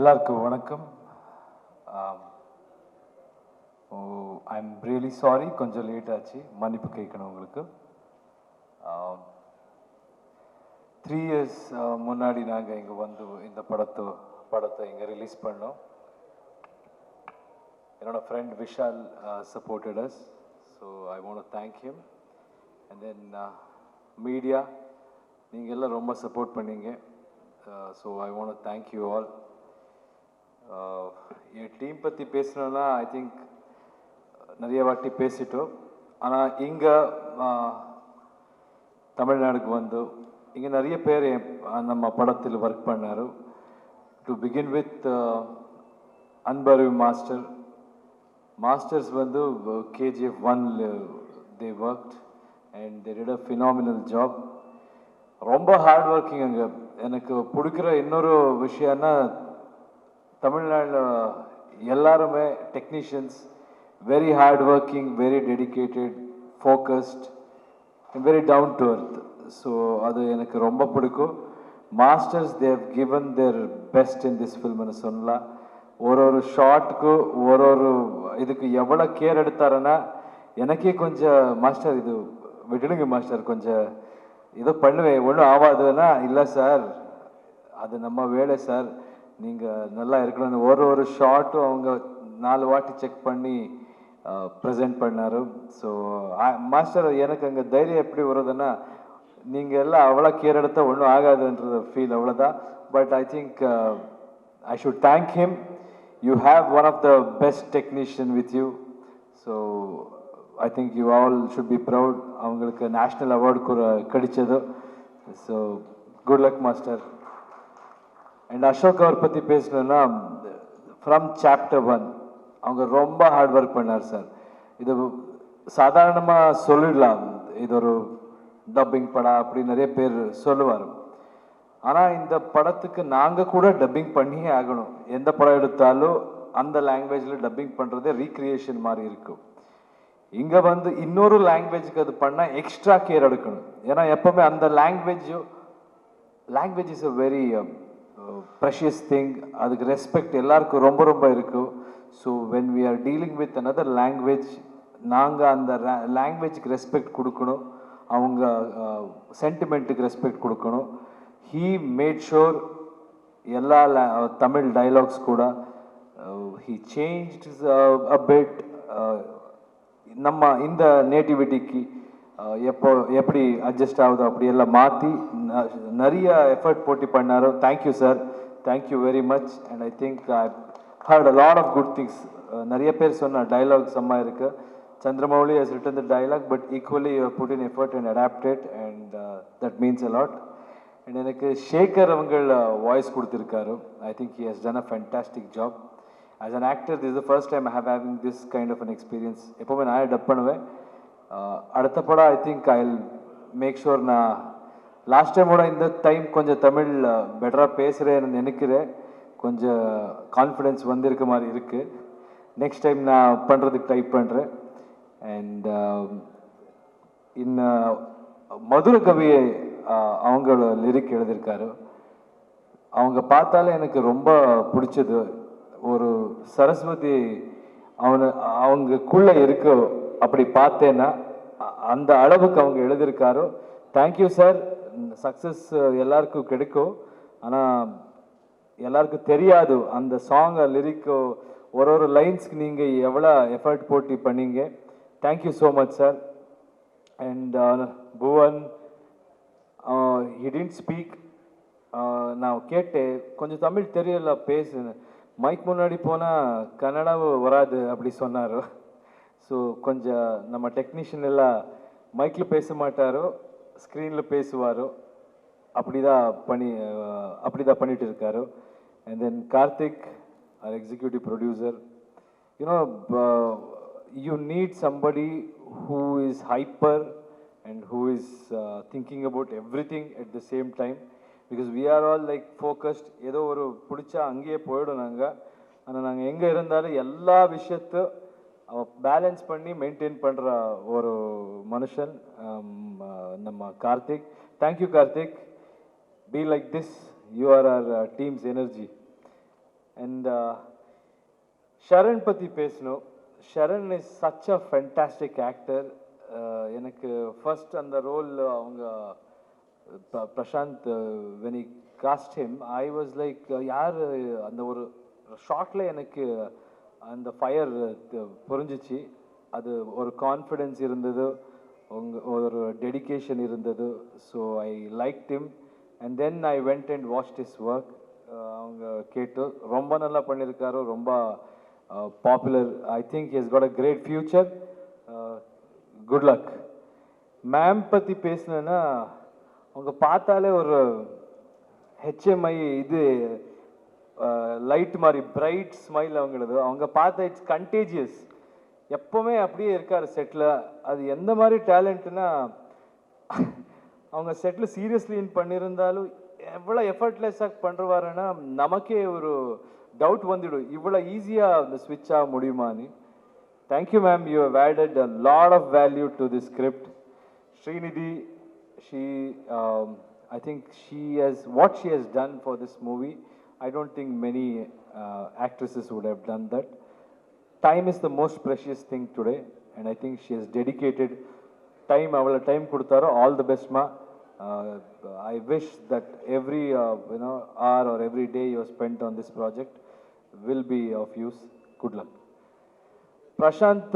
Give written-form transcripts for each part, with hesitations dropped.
எல்லாருக்கும் வணக்கம். I'm really sorry, கொஞ்சம் லேட் ஆச்சு, மன்னிப்பு கேட்கணும் உங்களுக்கு. 3 years முன்னாடி நாங்கள் இங்கே வந்து இந்த படத்தை இங்கே ரிலீஸ் பண்ணோம். என்னோட friend Vishal supported as, so I want to thank him. And then media, நீங்கள் எல்லாம் ரொம்ப சப்போர்ட் பண்ணீங்க. So I want to thank you all. N team பற்றி பேசணுன்னா ஐ திங்க் நிறைய வாட்டி பேசிட்டோம். ஆனால் இங்கே தமிழ்நாடுக்கு வந்து இங்கே நிறைய பேர் நம்ம படத்தில் ஒர்க் பண்ணார். To begin with Anbariv masters வந்து KGF 1 they worked and they did a phenomenal job. ரொம்ப ஹார்ட் ஒர்க்கிங். அங்கே எனக்கு பிடிக்கிற இன்னொரு விஷயம்னா தமிழ்நாட்டில் எல்லாருமே technicians, very hard working, very dedicated, focused, very down to earth. So அது எனக்கு ரொம்ப பிடிக்கும். Masters they've given their best in this ஃபில்ம்னு சொல்லலாம். ஒரு ஷார்ட்டுக்கு ஒரு இதுக்கு எவ்வளோ கேர் எடுத்தாருன்னா எனக்கே கொஞ்சம் மாஸ்டர் இது விட்டுடுங்க மாஸ்டர், கொஞ்சம் ஏதோ பண்ணுவேன் ஒன்றும் ஆகாதுன்னா, இல்லை சார் அது நம்ம வேலை சார், நீங்கள் நல்லா இருக்கணும்னு ஒரு ஷார்ட்டும் அவங்க 4 வாட்டி செக் பண்ணி ப்ரெசென்ட் பண்ணார். ஸோ மாஸ்டர் எனக்கு அங்கே தைரியம் எப்படி வருதுன்னா, நீங்கள் எல்லாம் அவ்வளோ கேர் எடுத்தால் ஒன்றும் ஆகாதுன்றது ஃபீல், அவ்வளோதான். But I think I should thank him. You have one of the best technician with you. So I think you all should be proud. அவங்களுக்கு நேஷ்னல் அவார்டு கிடைச்சது. So good luck master. And Ashok அவர் பற்றி பேசணுன்னா, from Chapter 1 அவங்க ரொம்ப hard work பண்ணார் sir. இது சாதாரணமாக சொல்லிடலாம், இது ஒரு டப்பிங் படம் அப்படி நிறைய பேர் சொல்லுவார். ஆனால் இந்த படத்துக்கு நாங்கள் கூட டப்பிங் பண்ணியே ஆகணும். எந்த படம் எடுத்தாலும் அந்த லாங்குவேஜில் டப்பிங் பண்ணுறதே ரீக்ரியேஷன் மாதிரி இருக்கும். இங்கே வந்து இன்னொரு லாங்குவேஜுக்கு அது பண்ணால் எக்ஸ்ட்ரா கேர் எடுக்கணும். ஏன்னா எப்போவுமே அந்த language is a very precious thing. அதுக்கு ரெஸ்பெக்ட் எல்லாருக்கும் ரொம்ப ரொம்ப இருக்கும். So when we are dealing with another language, நாங்கள் அந்த லாங்குவேஜுக்கு ரெஸ்பெக்ட் கொடுக்கணும், அவங்க சென்டிமெண்ட்டுக்கு ரெஸ்பெக்ட் கொடுக்கணும். ஹீ மேட் ஷோர் எல்லா தமிழ் டைலாக்ஸ் கூட ஹீ சேஞ்ச்ட் அ பிட். நம்ம இந்த நேட்டிவிட்டிக்கு எப்படி அட்ஜஸ்ட் ஆகுதோ அப்படியெல்லாம் மாற்றி நிறைய எஃபர்ட் போட்டு பண்ணாரோ. Thank you sir, thank you very much. And I think I heard a lot of good things. நிறைய பேர் சொன்ன டைலாக் செம்ம இருக்கு. Chandramouli has written the dialogue, but equally you have put in effort and adapted, and that means a lot. And எனக்கு சேகர் அவங்கள் voice கொடுத்துருக்காரு. I think he has done a fantastic job. As an actor, this is the first time I have having this kind of an experience. எப்போவுமே நான் dub பண்ணுவேன். அடுத்த படம் I think I will make sure. நான் last டைமோட இந்த time கொஞ்சம் தமிழ் பெட்டராக பேசுகிறேன்னு நினைக்கிறேன். கொஞ்சம் கான்ஃபிடென்ஸ் வந்திருக்க மாதிரி இருக்குது. நெக்ஸ்ட் டைம் நான் பண்ணுறதுக்கு ட்ரை பண்ணுறேன். அண்ட் இன்னும் மதுர கவியை அவங்களோட லிரிக் எழுதியிருக்காரு. அவங்க பார்த்தாலே எனக்கு ரொம்ப பிடிச்சது. ஒரு சரஸ்வதி அவங்களுக்குள்ளே இருக்க அப்படி பார்த்தேன்னா அந்த அளவுக்கு அவங்க எழுதியிருக்காரோ. Thank you sir. சக்ஸஸ் எல்லாருக்கும் கிடைக்கும், ஆனால் எல்லாருக்கும் தெரியாது அந்த சாங்கை லிரிக்கோ ஒரு லைன்ஸ்க்கு நீங்கள் எவ்வளோ எஃபர்ட் போட்டு பண்ணீங்க. Thank you so much sir. And Bhuvan, he didn't speak. நான் கேட்டேன், கொஞ்சம் தமிழ் தெரியல பேசுன்னு. மைக் முன்னாடி போனால் கன்னடாவும் வராது அப்படி சொன்னார். ஸோ கொஞ்சம் நம்ம டெக்னீஷியன் எல்லாம் மைக்கில் பேச மாட்டாரோ, ஸ்க்ரீனில் பேசுவாரோ, அப்படி தான் பண்ணிட்டு இருக்காரு. And then Karthik, our executive producer, you know, you need somebody who is hyper and who is thinking about everything at the same time, because we are all like focused. ஏதோ ஒரு பிடிச்சா அங்கேயே போயிடும் நாங்கள். ஆனால் நாங்கள் எங்கே இருந்தாலும் எல்லா விஷயத்தை பேலன்ஸ் பண்ணி மெயின்டைன் பண்ணுற ஒரு மனுஷன் நம்ம Karthik. Thank you Karthik. Be like this. You are our team's energy. And Sharan பத்தி பேசணும். Sharan is such a fantastic actor. எனக்கு first அந்த ரோல் அவங்க Prashanth when he cast him, I was like யார் அந்த ஒரு ஷாட்ல எனக்கு அந்த ஃபயர் புரிஞ்சிச்சு. அது ஒரு கான்ஃபிடென்ஸ் இருந்தது, ஒரு டெடிகேஷன் இருந்தது. So I liked him and then I went and watched his work. அவங்க கேட்டு ரொம்ப நல்லா பண்ணியிருக்காரு, ரொம்ப popular. I think he has got a great future. Good luck. Ma'am பற்றி பேசினேன்னா அவங்க பார்த்தாலே ஒரு ஹெச்எம்ஐ இது லைட் மாதிரி பிரைட் ஸ்மைல் அவங்களது. அவங்க பார்த்தா இட்ஸ் கண்டேஜியஸ். எப்போவுமே அப்படியே இருக்கார் செட்டில். அது எந்த மாதிரி டேலண்ட்னா அவங்க செட்டில் சீரியஸ்லி பண்ணியிருந்தாலும் எவ்வளோ எஃபர்ட்லெஸ்ஸாக பண்ணுறாருன்னா நமக்கே ஒரு டவுட் வந்துடும், இவ்வளோ ஈஸியாக அந்த ஸ்விட்ச் ஆக முடியுமான்னு. Thank you ma'am, you have added a lot of value to the script. Srinidhi, I think what she has done for this movie, I don't think many actresses would have done that. Time is the most precious thing today, and I think she has dedicated time, avala time kudutaro. All the best ma. I wish that every hour or every day you have spent on this project will be of use. Good luck. Prashant,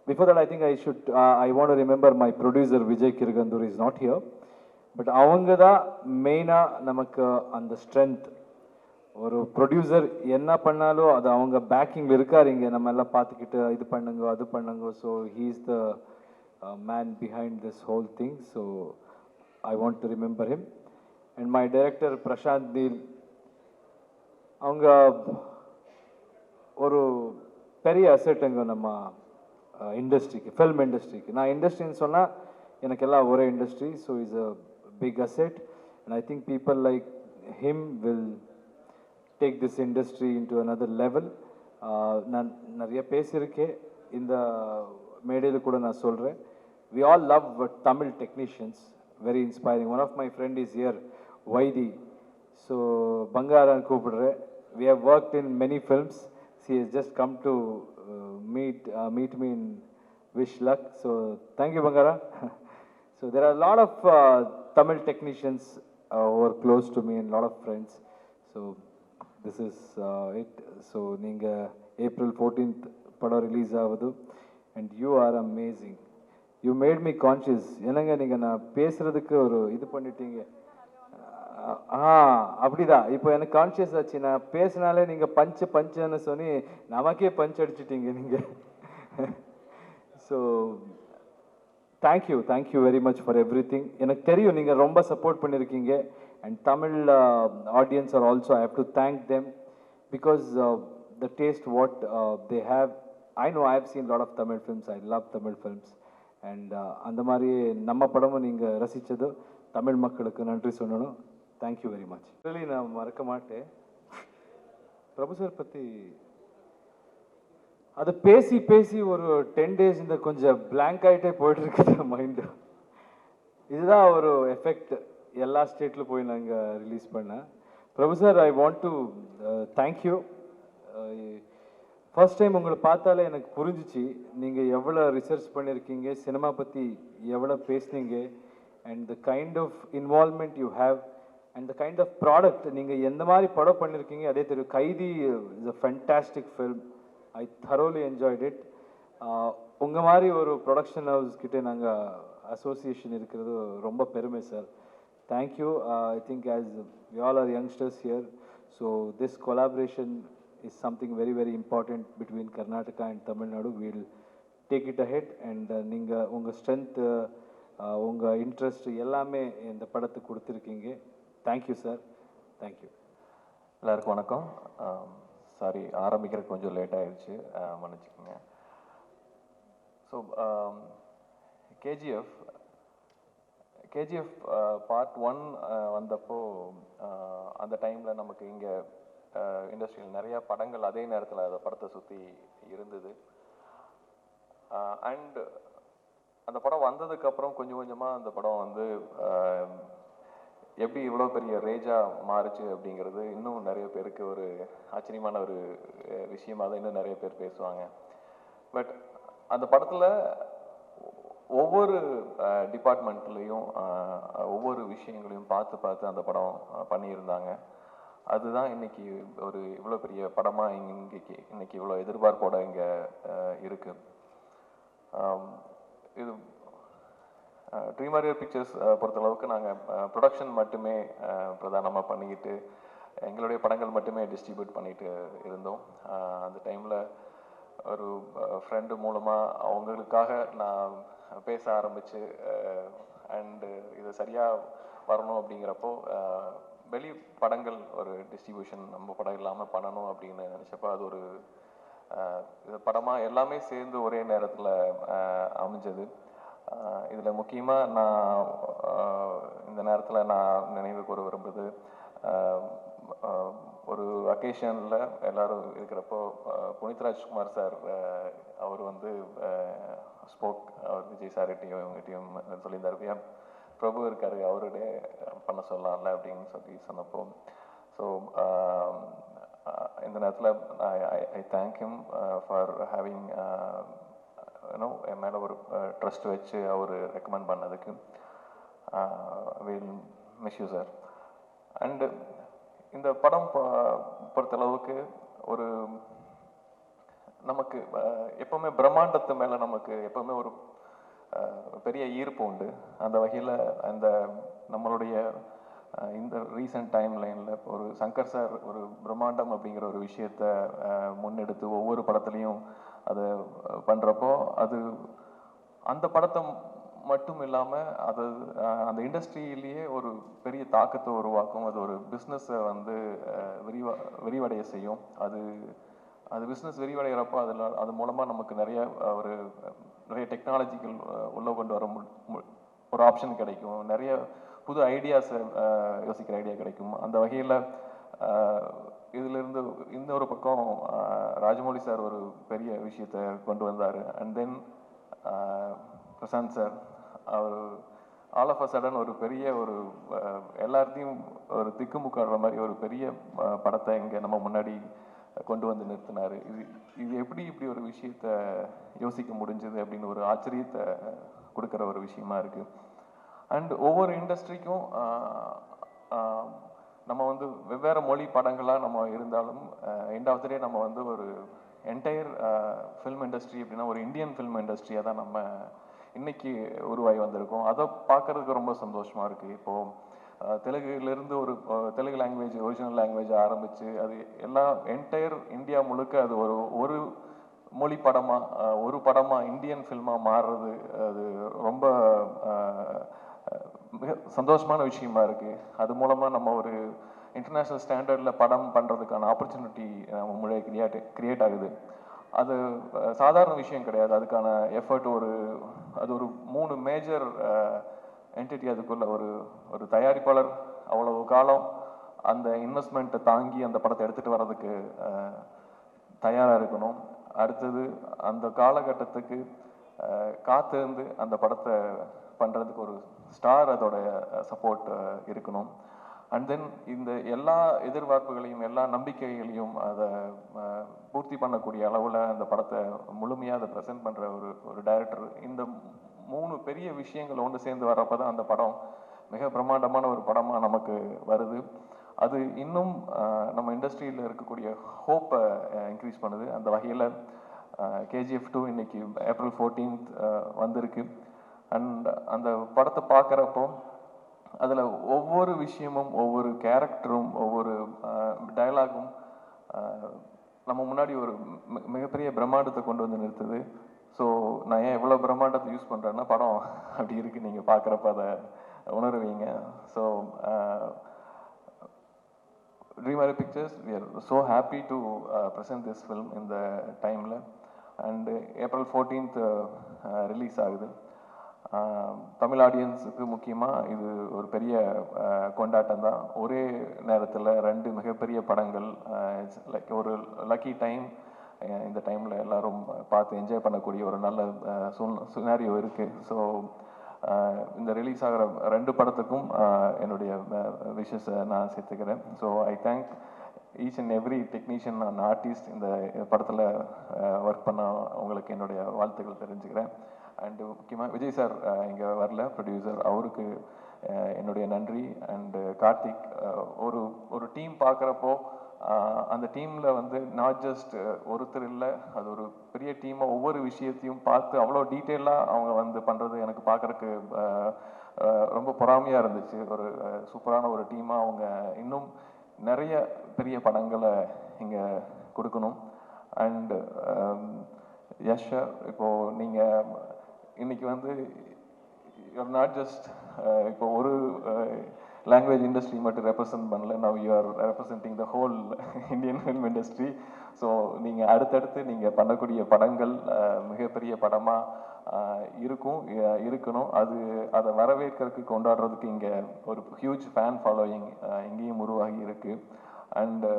before that I think I want to remember my producer Vijay Kirgandur is not here, but avanga da maina namakku and the strength. ஒரு producer என்ன பண்ணாலும் அது அவங்க பேக்கிங்கில் இருக்கார். இங்கே நம்ம எல்லாம் பார்த்துக்கிட்டு இது பண்ணுங்க அது பண்ணுங்க. So he is the man behind this whole thing. So I want to remember him. And my director Prashanth Neel, அவங்க ஒரு பெரிய அசெட்டுங்க நம்ம இண்டஸ்ட்ரிக்கு, ஃபில்ம் இண்டஸ்ட்ரிக்கு. நான் இண்டஸ்ட்ரின்னு சொன்னால் எனக்கு எல்லாம் ஒரே industry. So is a big asset and I think people like him will take this industry into another level. நான் நிறைய பேசியிருக்கேன் இந்த மேடையில் கூட நான் சொல்கிறேன். We all love Tamil technicians, very inspiring. One of my friend is here, Vaidi. So Bangaran கூப்பிடுறேன். We have worked in many films. She has just come to meet me and wish luck. So thank you Bangara. So there are a lot of Tamil technicians who are close to me and a lot of friends. So this is it. So நீங்க April 14th படம் release ஆகுது and you are amazing. You made me conscious. என்னங்க நீங்க நான் பேசுறதுக்கு ஒரு இது பண்ணிட்டீங்க. அப்படிதான் இப்போ எனக்கு கான்ஷியஸ் ஆச்சு. நான் பேசினாலே நீங்க பஞ்சுன்னு சொல்லி நமக்கே பஞ்ச் அடிச்சிட்டீங்க நீங்க. So thank you very much for every thing. எனக்கு தெரியும் நீங்கள் ரொம்ப சப்போர்ட் பண்ணியிருக்கீங்க. And Tamil audience are also, I have to thank them because the taste what they have. I know I have seen a lot of Tamil films. I love Tamil films. And அந்த மாதிரி நம்ம படமும் நீங்கள் ரசித்தது தமிழ் மக்களுக்கு நன்றி சொல்லணும். Thank you very much. Really நான் மறக்க மாட்டேன். பிரபு சார் பற்றி அது பேசி ஒரு 10 days இந்த கொஞ்சம் பிளாங்க் ஆகிட்டே போயிட்டு இருக்குது மைண்டு. இதுதான் ஒரு எஃபெக்ட். எல்லா ஸ்டேட்டில் போய் நாங்கள் ரிலீஸ் பண்ணேன். Prabhu sir, I want to thank you. First time உங்களை பார்த்தாலே எனக்கு புரிஞ்சிச்சு நீங்கள் எவ்வளோ ரிசர்ச் பண்ணியிருக்கீங்க, சினிமா பற்றி எவ்வளோ பேசுனீங்க, and the kind of involvement you have and the kind of product நீங்கள் எந்த மாதிரி படம் பண்ணியிருக்கீங்க அதே தெரியும். Kaithi is a fantastic film. I thoroughly enjoyed it. உங்கள் மாதிரி ஒரு ப்ரொடக்ஷன் ஹவுஸ் கிட்டே நாங்கள் அசோசியேஷன் இருக்கிறது ரொம்ப பெருமை sir. Thank you. I think as we all are youngsters here, so this collaboration is something very, very important between Karnataka and Tamil Nadu. We'll take it ahead and ninga unga strength, unga interest எல்லாமே இந்த படத்துக்கு கொடுத்துருக்கீங்க. Thank you sir. Thank you. எல்லாருக்கும் வணக்கம். Sorry ஆரம்பிக்கிறதுக்கு கொஞ்சம் late ஆயிடுச்சு, மன்னிச்சுக்கோங்க. ஸோ கேஜிஎஃப் பார்ட் 1 வந்தப்போ அந்த டைமில் நமக்கு இங்கே இண்டஸ்ட்ரியில் நிறையா படங்கள் அதே நேரத்தில் அந்த படத்தை சுற்றி இருந்தது. அண்ட் அந்த படம் வந்ததுக்கப்புறம் கொஞ்சம் கொஞ்சமாக அந்த படம் வந்து எப்படி இவ்வளோ பெரிய ரேஜாக மாறுச்சு அப்படிங்கிறது இன்னும் நிறைய பேருக்கு ஒரு ஆச்சரியமான ஒரு விஷயமாக தான் இன்னும் நிறைய பேர் பேசுவாங்க. பட் அந்த படத்தில் ஒவ்வொரு டிபார்ட்மெண்ட்லேயும் ஒவ்வொரு விஷயங்களையும் பார்த்து பார்த்து அந்த படம் பண்ணியிருந்தாங்க. அதுதான் இன்னைக்கு ஒரு இவ்வளோ பெரிய படமாக இன்னைக்கு இவ்வளோ எதிர்பார்ப்போட இங்கே இருக்குது. இது ட்ரீம் வாரியர் பிக்சர்ஸ் பொறுத்தளவுக்கு நாங்கள் ப்ரொடக்ஷன் மட்டுமே பிரதானமாக பண்ணிக்கிட்டு எங்களுடைய படங்கள் மட்டுமே டிஸ்ட்ரிபியூட் பண்ணிட்டு இருந்தோம். அந்த டைமில் ஒரு ஃப்ரெண்டு மூலமாக அவங்களுக்காக நான் பேச ஆரம்பித்து அண்டு இது சரியாக வரணும் அப்படிங்கிறப்போ வெளி படங்கள் ஒரு டிஸ்ட்ரிபியூஷன் நம்ம படம் இல்லாமல் பண்ணணும் அப்படின்னு நினச்சப்போ அது ஒரு இது படமாக எல்லாமே சேர்ந்து ஒரே நேரத்தில் அமைஞ்சது. இதில் முக்கியமாக நான் இந்த நேரத்தில் நான் நினைவு கூற விரும்புவது ஒரு அக்கேஷனில் எல்லோரும் இருக்கிறப்போ புனித் ராஜ்குமார் சார் அவர் வந்து ஸ்போக் அவர் விஜய் சார்கிட்டையும் இவங்ககிட்டையும் சொல்லியிருந்தார், பிரபு இருக்கார் அவருடைய பண்ண சொல்லலாம்ல அப்படின்னு சொன்னப்போ ஸோ இந்த நேரத்தில் I thank him for having என் மேலே ஒரு ட்ரஸ்ட் வச்சு அவர் ரெக்கமெண்ட் பண்ணதுக்கு. Will miss you sir. And இந்த படம் பொறுத்தளவுக்கு ஒரு நமக்கு எப்போவுமே பிரம்மாண்டத்து மேலே நமக்கு எப்போவுமே ஒரு பெரிய ஈர்ப்பு உண்டு. அந்த வகையில் அந்த நம்மளுடைய இந்த ரீசன்ட் டைம் லைனில் ஒரு சங்கர் சார் ஒரு பிரம்மாண்டம் அப்படிங்கிற ஒரு விஷயத்தை முன்னெடுத்து ஒவ்வொரு படத்துலையும் அதை பண்ணுறப்போ அது அந்த படத்தை மட்டும் இல்லாமல் அது அந்த இண்டஸ்ட்ரியிலேயே ஒரு பெரிய தாக்கத்தை உருவாக்கும். அது ஒரு பிஸ்னஸை வந்து விரிவடைய செய்யும். அது பிஸ்னஸ் விரிவடைகிறப்போ அது மூலமாக நமக்கு நிறைய டெக்னாலஜிக்கல் உள்ளே கொண்டு வர ஒரு ஆப்ஷன் கிடைக்கும். நிறைய புது ஐடியாஸை யோசிக்கிற ஐடியா கிடைக்கும். அந்த வகையில் இதிலிருந்து இன்னொரு பக்கம் ராஜமௌழி சார் ஒரு பெரிய விஷயத்தை கொண்டு வந்தார். அண்ட் தென் பிரசாந்த் சார் அவர் ஆல் ஆஃப் அ சடன் ஒரு பெரிய ஒரு எல்லாத்தையும் ஒரு திக்குமுக்காடுற மாதிரி ஒரு பெரிய படத்தை இங்கே நம்ம முன்னாடி கொண்டு வந்து நிறுத்தினார். இது எப்படி இப்படி ஒரு விஷயத்த யோசிக்க முடிஞ்சது அப்படின்னு ஒரு ஆச்சரியத்தை கொடுக்குற ஒரு விஷயமா இருக்குது. அண்ட் ஒவ்வொரு இண்டஸ்ட்ரிக்கும் நம்ம வந்து வெவ்வேறு மொழி படங்களாக நம்ம இருந்தாலும் எண்ட் ஆஃப் த டே நம்ம வந்து ஒரு என்டையர் ஃபில்ம் இண்டஸ்ட்ரி அப்படின்னா ஒரு இந்தியன் ஃபில்ம் இண்டஸ்ட்ரியாக தான் நம்ம இன்னைக்கு உருவாகி வந்திருக்கோம். அதை பார்க்குறதுக்கு ரொம்ப சந்தோஷமாக இருக்குது. இப்போது தெலுங்குலேருந்து ஒரு தெலுங்கு லாங்குவேஜ் ஒரிஜினல் லாங்குவேஜ் ஆரம்பித்து அது எல்லா என்டையர் இந்தியா முழுக்க அது ஒரு மொழி படமாக ஒரு படமாக இந்தியன் ஃபில்மாக மாறுறது அது ரொம்ப மிக சந்தோஷமான விஷயமா இருக்குது. அது மூலமாக நம்ம ஒரு இன்டர்நேஷ்னல் ஸ்டாண்டர்டில் படம் பண்ணுறதுக்கான ஆப்பர்ச்சுனிட்டி நம்ம முழு கிரியேட் ஆகுது. அது சாதாரண விஷயம் கிடையாது. அதுக்கான எஃபர்ட் அது ஒரு 3 மேஜர் என்டிட்டி அதுக்குள்ள ஒரு தயாரிப்பாளர் அவ்வளவு காலம் அந்த இன்வெஸ்ட்மெண்ட்டை தாங்கி அந்த படத்தை எடுத்துகிட்டு வர்றதுக்கு தயாராக இருக்கணும். அடுத்தது அந்த காலகட்டத்துக்கு காத்திருந்து அந்த படத்தை பண்ணுறதுக்கு ஒரு ஸ்டார் அதோட சப்போர்ட் இருக்கணும். அண்ட் தென் இந்த எல்லா எதிர்பார்ப்புகளையும் எல்லா நம்பிக்கைகளையும் அதை பூர்த்தி பண்ணக்கூடிய அளவில் அந்த படத்தை முழுமையாக அதை ப்ரெசென்ட் பண்ணுற ஒரு டைரக்டர் இந்த 3 பெரிய விஷயங்கள் ஒன்று சேர்ந்து வர்றப்போ தான் அந்த படம் மிக பிரம்மாண்டமான ஒரு படமாக நமக்கு வருது. அது இன்னும் நம்ம இண்டஸ்ட்ரியில் இருக்கக்கூடிய ஹோப்பை இன்க்ரீஸ் பண்ணுது. அந்த வகையில் KGF 2 இன்னைக்கு ஏப்ரல் 14th வந்திருக்கு. அண்ட் அந்த படத்தை பார்க்குறப்போ அதில் ஒவ்வொரு விஷயமும் ஒவ்வொரு கேரக்டரும் ஒவ்வொரு டயலாகும் நம்ம முன்னாடி ஒரு மிகப்பெரிய பிரம்மாண்டத்தை கொண்டு வந்து நிறுத்துது. ஸோ நான் ஏன் எவ்வளோ பிரம்மாண்டத்தை யூஸ் பண்ணுறேன்னா படம் அப்படி இருக்குது, நீங்கள் பார்க்குறப்ப அதை உணருவீங்க. So Dream Array Pictures, we are so happy to present this film in the timeline. And April 14th release ஆகுது. தமிழ் ஆடியன்ஸுக்கு முக்கியமாக இது ஒரு பெரிய கொண்டாட்டம் தான். ஒரே நேரத்தில் 2 மிகப்பெரிய படங்கள் லைக் ஒரு லக்கி டைம். இந்த டைமில் எல்லாரும் பார்த்து என்ஜாய் பண்ணக்கூடிய ஒரு நல்ல சினாரியோ இருக்குது. ஸோ இந்த ரிலீஸ் ஆகிற 2 படத்துக்கும் என்னுடைய விஷஸை நான் சேர்த்துக்கிறேன். So I thank each and every technician and artist இந்த படத்தில் ஒர்க் பண்ண உங்களுக்கு என்னுடைய வாழ்த்துக்கள் தெரிஞ்சுக்கிறேன். அண்டு முக்கியமாக விஜய் சார் இங்கே வரல, ப்ரொடியூசர், அவருக்கு என்னுடைய நன்றி. அண்டு கார்த்திக், ஒரு டீம் பார்க்குறப்போ அந்த டீமில் வந்து நாட் ஜஸ்ட் ஒருத்தர் இல்லை, அது ஒரு பெரிய டீமாக ஒவ்வொரு விஷயத்தையும் பார்த்து அவ்வளோ டீட்டெயிலாக அவங்க வந்து பண்ணுறது எனக்கு பார்க்குறக்கு ரொம்ப பொறாமையாக இருந்துச்சு. ஒரு சூப்பரான ஒரு டீமாக அவங்க இன்னும் நிறைய பெரிய படங்களை இங்கே கொடுக்கணும். அண்டு யஷ், இப்போது நீங்கள் இன்னைக்கு வந்து யூஆர் நாட் ஜஸ்ட் இப்போ ஒரு லாங்குவேஜ் இண்டஸ்ட்ரி மட்டும் ரெப்ரசன்ட் பண்ணல, now you are representing the whole Indian film industry. So நீங்கள் அடுத்தடுத்து நீங்கள் பண்ணக்கூடிய படங்கள் மிகப்பெரிய படமாக இருக்கணும். அதை வரவேற்கிறதுக்கு கொண்டாடுறதுக்கு இங்கே ஒரு ஹியூஜ் ஃபேன் ஃபாலோயிங் இங்கேயும் உருவாகி இருக்குது. அண்டு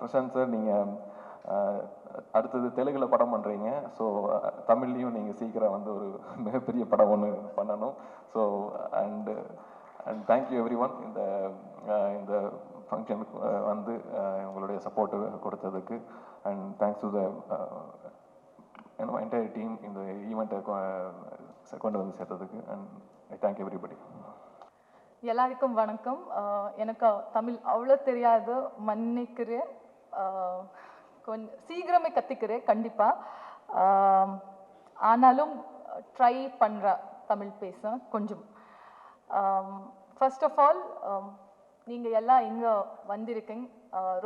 பிரசாந்த் சார், நீங்கள் அடுத்தது தெலுங்கில் படம் பண்ணுறீங்க. ஸோ தமிழ்லேயும் நீங்கள் சீக்கிரம் வந்து ஒரு மிகப்பெரிய படம் ஒன்று பண்ணணும். So and thank you everyone இந்த ஃபங்க்ஷனுக்கு வந்து உங்களுடைய சப்போர்ட்டு கொடுத்ததுக்கு. And thanks to the entire team இந்த ஈவெண்ட்டை கொண்டு வந்து சேர்த்ததுக்கு. And I thank everybody. எல்லாருக்கும் வணக்கம். எனக்கு தமிழ் அவ்வளோ தெரியாது, மன்னிக்கிறேன். கொஞ்சம் சீக்கிரமே கற்றுக்கிறேன் கண்டிப்பாக. ஆனாலும் ட்ரை பண்ணுறேன் தமிழ் பேச கொஞ்சம். ஃபர்ஸ்ட் ஆஃப் ஆல், நீங்கள் எல்லாம் இங்கே வந்திருக்கீங்க,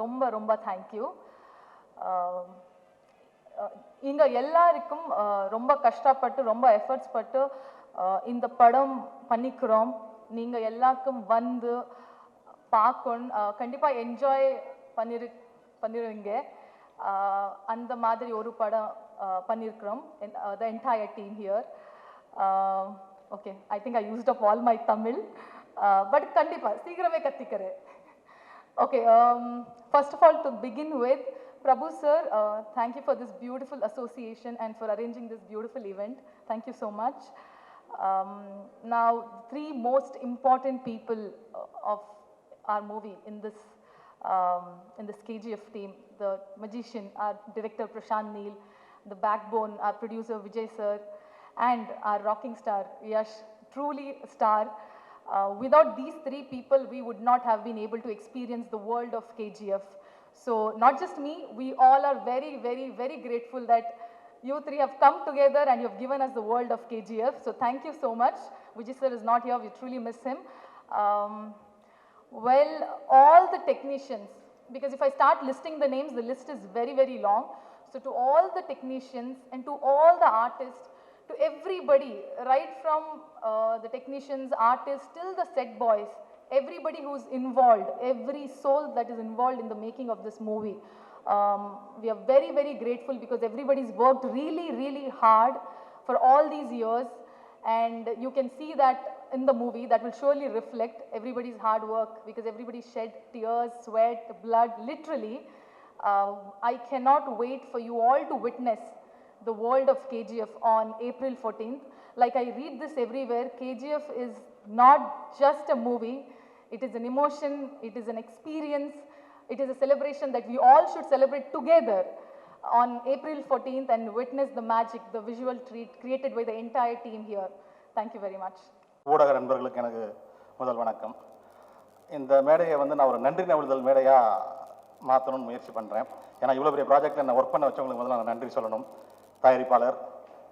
ரொம்ப ரொம்ப தேங்க்யூ. இங்கே எல்லாருக்கும் ரொம்ப கஷ்டப்பட்டு ரொம்ப எஃபர்ட்ஸ் பட்டு இந்த படம் பண்ணிக்கிறோம். நீங்கள் எல்லாருக்கும் வந்து பார்க்கணும், கண்டிப்பாக என்ஜாய் பண்ணிடுவீங்க. அந்த மாதிரி ஒரு படம் பண்ணியிருக்கிறோம், the entire team here. Okay, I think I used up all my Tamil, but kandipa seekirame kattikare. Okay, first of all, to begin with, Prabhu sir, thank you for this beautiful association and for arranging this beautiful event. Thank you so much. Now, 3 most important people of our movie in this KGF team: the magician, our director Prashant Neel, the backbone, our producer Vijay sir, and our rocking star Yash, truly a star. Without these 3 people, we would not have been able to experience the world of KGF. So not just me, we all are very, very, very grateful that you 3 have come together and you have given us the world of KGF. So thank you so much. Vijay sir is not here, we truly miss him. Well, all the technicians, because if I start listing the names, the list is very, very long. So to all the technicians and to all the artists, to everybody, right from the technicians, artists, till the set boys, everybody who's involved, every soul that is involved in the making of this movie. We are very, very grateful because everybody's worked really, really hard for all these years, and you can see that in the movie. That will surely reflect everybody's hard work because everybody shed tears, sweat, blood, literally. I cannot wait for you all to witness the world of KGF on April 14th. Like I read this everywhere, KGF is not just a movie, it is an emotion, it is an experience, it is a celebration that we all should celebrate together on April 14th and witness the magic, the visual treat created by the entire team here. Thank you very much. ஊடக நண்பர்களுக்கு எனக்கு முதல் வணக்கம். இந்த மேடையை வந்து நான் ஒரு நன்றி நவிழ்தல் மேடையாக மாற்றணும்னு முயற்சி பண்ணுறேன். ஏன்னா இவ்வளோ பெரிய ப்ராஜெக்டில் என்ன ஒர்க் பண்ண வச்சவங்களுக்கு முதல்ல நான் நன்றி சொல்லணும். தயாரிப்பாளர்,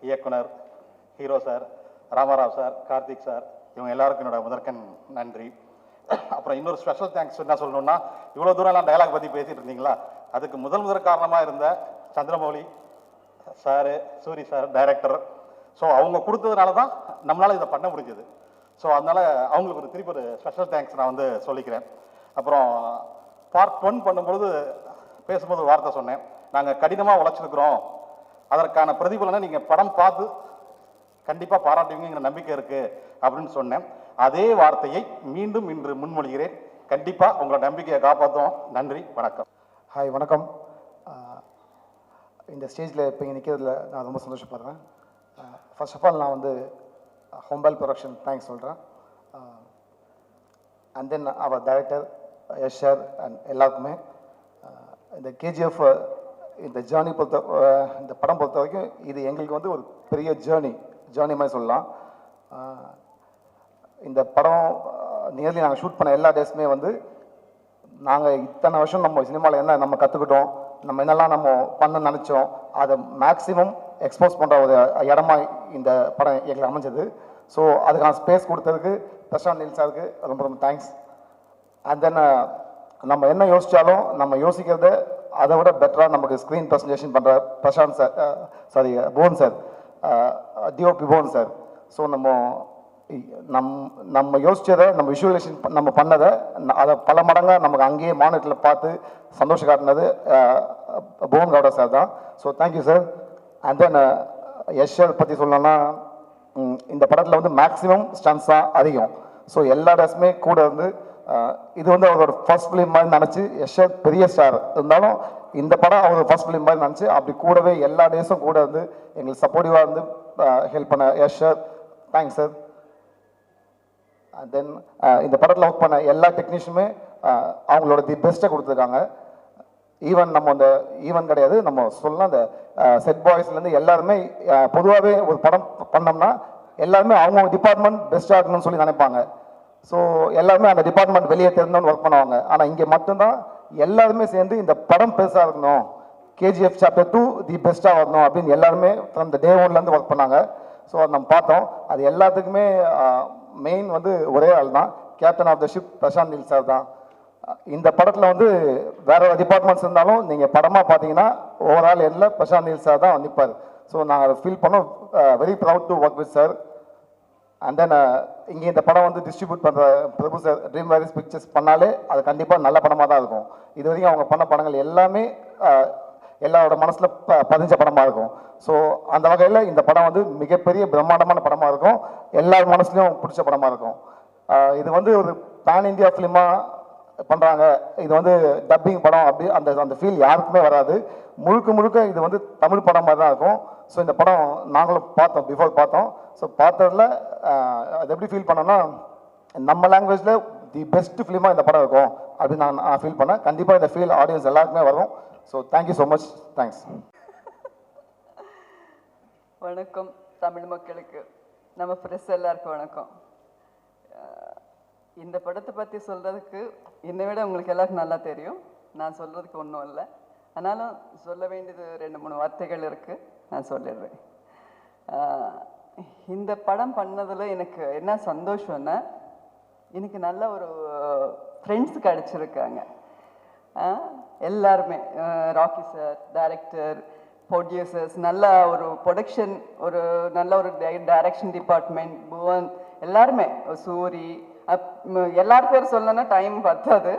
இயக்குனர், hero sir, Ramarao sir, Karthik sir, இவங்க எல்லாருக்கும் என்னோட முதற்கண் நன்றி. அப்புறம் இன்னொரு ஸ்பெஷல் தேங்க்ஸ் என்ன சொல்லணும்னா, இவ்வளோ தூரம்லாம் டயலாக் பற்றி பேசிகிட்டு இருந்தீங்களா, அதுக்கு முதல் காரணமாக இருந்த Chandramouli sir, Suri sir, director. So அவங்க கொடுத்ததுனால தான் நம்மளால் இதை பண்ண முடிஞ்சது. ஸோ அதனால் அவங்களுக்கு திருப்பி ஒரு ஸ்பெஷல் தேங்க்ஸ் நான் வந்து சொல்லிக்கிறேன். அப்புறம் பார்ட் 1 பண்ணும்பொழுது பேசும்போது ஒரு வார்த்தை சொன்னேன், நாங்கள் கடினமாக உழைச்சிருக்கிறோம், அதற்கான பிரதிபலனை நீங்கள் படம் பார்த்து கண்டிப்பாக பாராட்டுவீங்கிற நம்பிக்கை இருக்குது அப்படின்னு சொன்னேன். அதே வார்த்தையை மீண்டும் இன்று முன்மொழிகிறேன். கண்டிப்பாக உங்களோட நம்பிக்கையை காப்பாற்றுவோம். நன்றி, வணக்கம். ஹாய், வணக்கம். இந்த ஸ்டேஜில் இப்போ இங்கே நிற்கிறதுல நான் ரொம்ப சந்தோஷப்படுறேன். ஃபர்ஸ்ட் ஆஃப் ஆல் நான் வந்து ஹோம்பல் ப்ரொடக்ஷன் தேங்க்ஸ் சொல்கிறேன். அண்ட் தென் அவர் டைரக்டர் யஷ் சார் அண்ட் எல்லாருக்குமே இந்த கேஜிஎஃப் இந்த ஜேர்னி இந்த படம் பொறுத்த வரைக்கும் இது எங்களுக்கு வந்து ஒரு பெரிய ஜேர்னி மாதிரி சொல்லலாம். இந்த படம் நியர்லி நாங்கள் ஷூட் பண்ண எல்லா டேஸுமே வந்து நாங்கள் இத்தனை வருஷம் நம்ம சினிமாவில் என்ன நம்ம கற்றுக்கிட்டோம், நம்ம என்னெல்லாம் நம்ம பண்ண நினச்சோம், அதை மேக்ஸிமம் எக்ஸ்போஸ் பண்ணுற ஒரு இடமா இந்த படம் எங்களுக்கு அமைஞ்சது. ஸோ அதுக்கான ஸ்பேஸ் கொடுத்ததுக்கு பிரசாந்த் நீல் சாருக்கு ரொம்ப ரொம்ப தேங்க்ஸ். அண்ட் தென் நம்ம என்ன யோசித்தாலும் நம்ம யோசிக்கிறத அதை விட பெட்டராக நமக்கு ஸ்க்ரீன் ப்ரெசன்டேஷன் பண்ணுற Prashanth sir Bhuvan sir, DOP Bhuvan sir. So நம்ம யோசிச்சதை நம்ம விஷுவலைசேஷன் நம்ம பண்ணதை அதை பல மடங்காக நமக்கு அங்கேயே மானிட்டரில் பார்த்து சந்தோஷம் காட்டினது புவன் கவுடா சார் தான். So thank you sir. And then Yash sir பற்றி சொல்லணும்னா இந்த படத்தில் வந்து மேக்ஸிமம் ஸ்டன்ஸ் தான் அதிகம். ஸோ எல்லா டேஸுமே கூட இருந்து இது வந்து அவரோட ஃபர்ஸ்ட் ஃபிலிம் மாதிரி நினச்சி யஷ் சார் பெரிய ஸ்டார் இருந்தாலும் இந்த படம் அவர் ஃபர்ஸ்ட் ஃபிலிம் மாதிரி நினச்சி அப்படி கூடவே எல்லா டேஸும் கூட இருந்து எங்களுக்கு சப்போர்ட்டிவாக இருந்து ஹெல்ப் பண்ண Yash sir thanks sir. And then இந்த படத்தில் ஒர்க் பண்ண எல்லா டெக்னீஷியனுமே அவங்களோட தி பெஸ்ட்டை கொடுத்துருக்காங்க. ஈவன் நம்ம அந்த ஈவன் கிடையாது, நம்ம சொல்லலாம் அந்த செட் பாய்ஸ்லேருந்து எல்லாருமே பொதுவாகவே ஒரு படம் பண்ணோம்னா எல்லாருமே அவங்க டிபார்ட்மெண்ட் பெஸ்ட்டாக இருக்கணும்னு சொல்லி நினைப்பாங்க. ஸோ எல்லாருமே அந்த டிபார்ட்மெண்ட் வெளியே தெரிஞ்சோன்னு ஒர்க் பண்ணுவாங்க. ஆனால் இங்கே மட்டும்தான் எல்லாருமே சேர்ந்து இந்த படம் பெருசாக இருக்கணும், KGF Chapter 2 தி பெஸ்ட்டாக வரணும் அப்படின்னு எல்லாருமே ஃப்ரம் த டே ஒன்லேருந்து ஒர்க் பண்ணாங்க. ஸோ அது நம்ம பார்த்தோம். அது எல்லாத்துக்குமே மெயின் வந்து ஒரே ஆள் தான், captain of the ship Prashanth Neel sir தான். இந்த படத்தில் வந்து வேற ஒரு டிபார்ட்மெண்ட்ஸ் இருந்தாலும் நீங்கள் படமாக பார்த்தீங்கன்னா ஓவரால் எல்லாம் பிரசாந்த் நீல் சார் தான் நிற்பார். ஸோ நாங்கள் அதை ஃபீல் பண்ணோம், very proud to work with sir. And தென் இங்கே இந்த படம் வந்து டிஸ்ட்ரிபியூட் பண்ணுற பிரபு சார் ட்ரீம் வேரிஸ் பிக்சர்ஸ் பண்ணாலே அது கண்டிப்பாக நல்ல படமாக தான் இருக்கும். இது வரைக்கும் அவங்க பண்ண படங்கள் எல்லாமே எல்லாரோட மனசில் பதிஞ்ச படமாக இருக்கும். ஸோ அந்த வகையில் இந்த படம் வந்து மிகப்பெரிய பிரம்மாண்டமான படமாக இருக்கும், எல்லார் மனசுலையும் பிடிச்ச படமாக இருக்கும். இது வந்து ஒரு பேன் இந்தியா ஃபிலிமாக பண்ணுறாங்க, இது வந்து டப்பிங் படம் அப்படி அந்த ஃபீல் யாருக்குமே வராது. முழுக்க இது வந்து தமிழ் படம் மாதிரி தான் இருக்கும். ஸோ இந்த படம் நாங்களும் பார்த்தோம், பிஃபோர் பார்த்தோம். ஸோ பார்த்ததில் அது எப்படி ஃபீல் பண்ணோன்னா நம்ம லாங்குவேஜில் தி பெஸ்ட் ஃபிலிமாக இந்த படம் இருக்கும் அப்படின்னு நான் ஃபீல் பண்ணேன். கண்டிப்பாக இந்த ஃபீல் ஆடியன்ஸ் எல்லாருக்குமே வரும். So thank you so much, thanks. வணக்கம் தமிழ் மக்களுக்கு, நம்ம ப்ரெஸ் எல்லாருக்கும் வணக்கம். இந்த படத்தை பற்றி சொல்கிறதுக்கு என்னை விட உங்களுக்கு எல்லாருக்கும் நல்லா தெரியும், நான் சொல்கிறதுக்கு ஒன்றும் இல்லை. ஆனாலும் சொல்ல வேண்டியது 2-3 வார்த்தைகள் இருக்குது, நான் சொல்லிடுறேன். இந்த படம் பண்ணதில் எனக்கு என்ன சந்தோஷம்னா, எனக்கு நல்ல ஒரு ஃப்ரெண்ட்ஸ் கிடச்சிருக்காங்க எல்லாருமே. ராக்கி சார், டைரக்டர், ப்ரொடியூசர்ஸ், நல்ல ஒரு ப்ரொடக்ஷன், ஒரு நல்ல ஒரு டைரக்ஷன் டிபார்ட்மெண்ட், புவன், எல்லாருமே, சூரி, எல்லார் பேர் சொல்லணும்னா டைம் பத்தாது.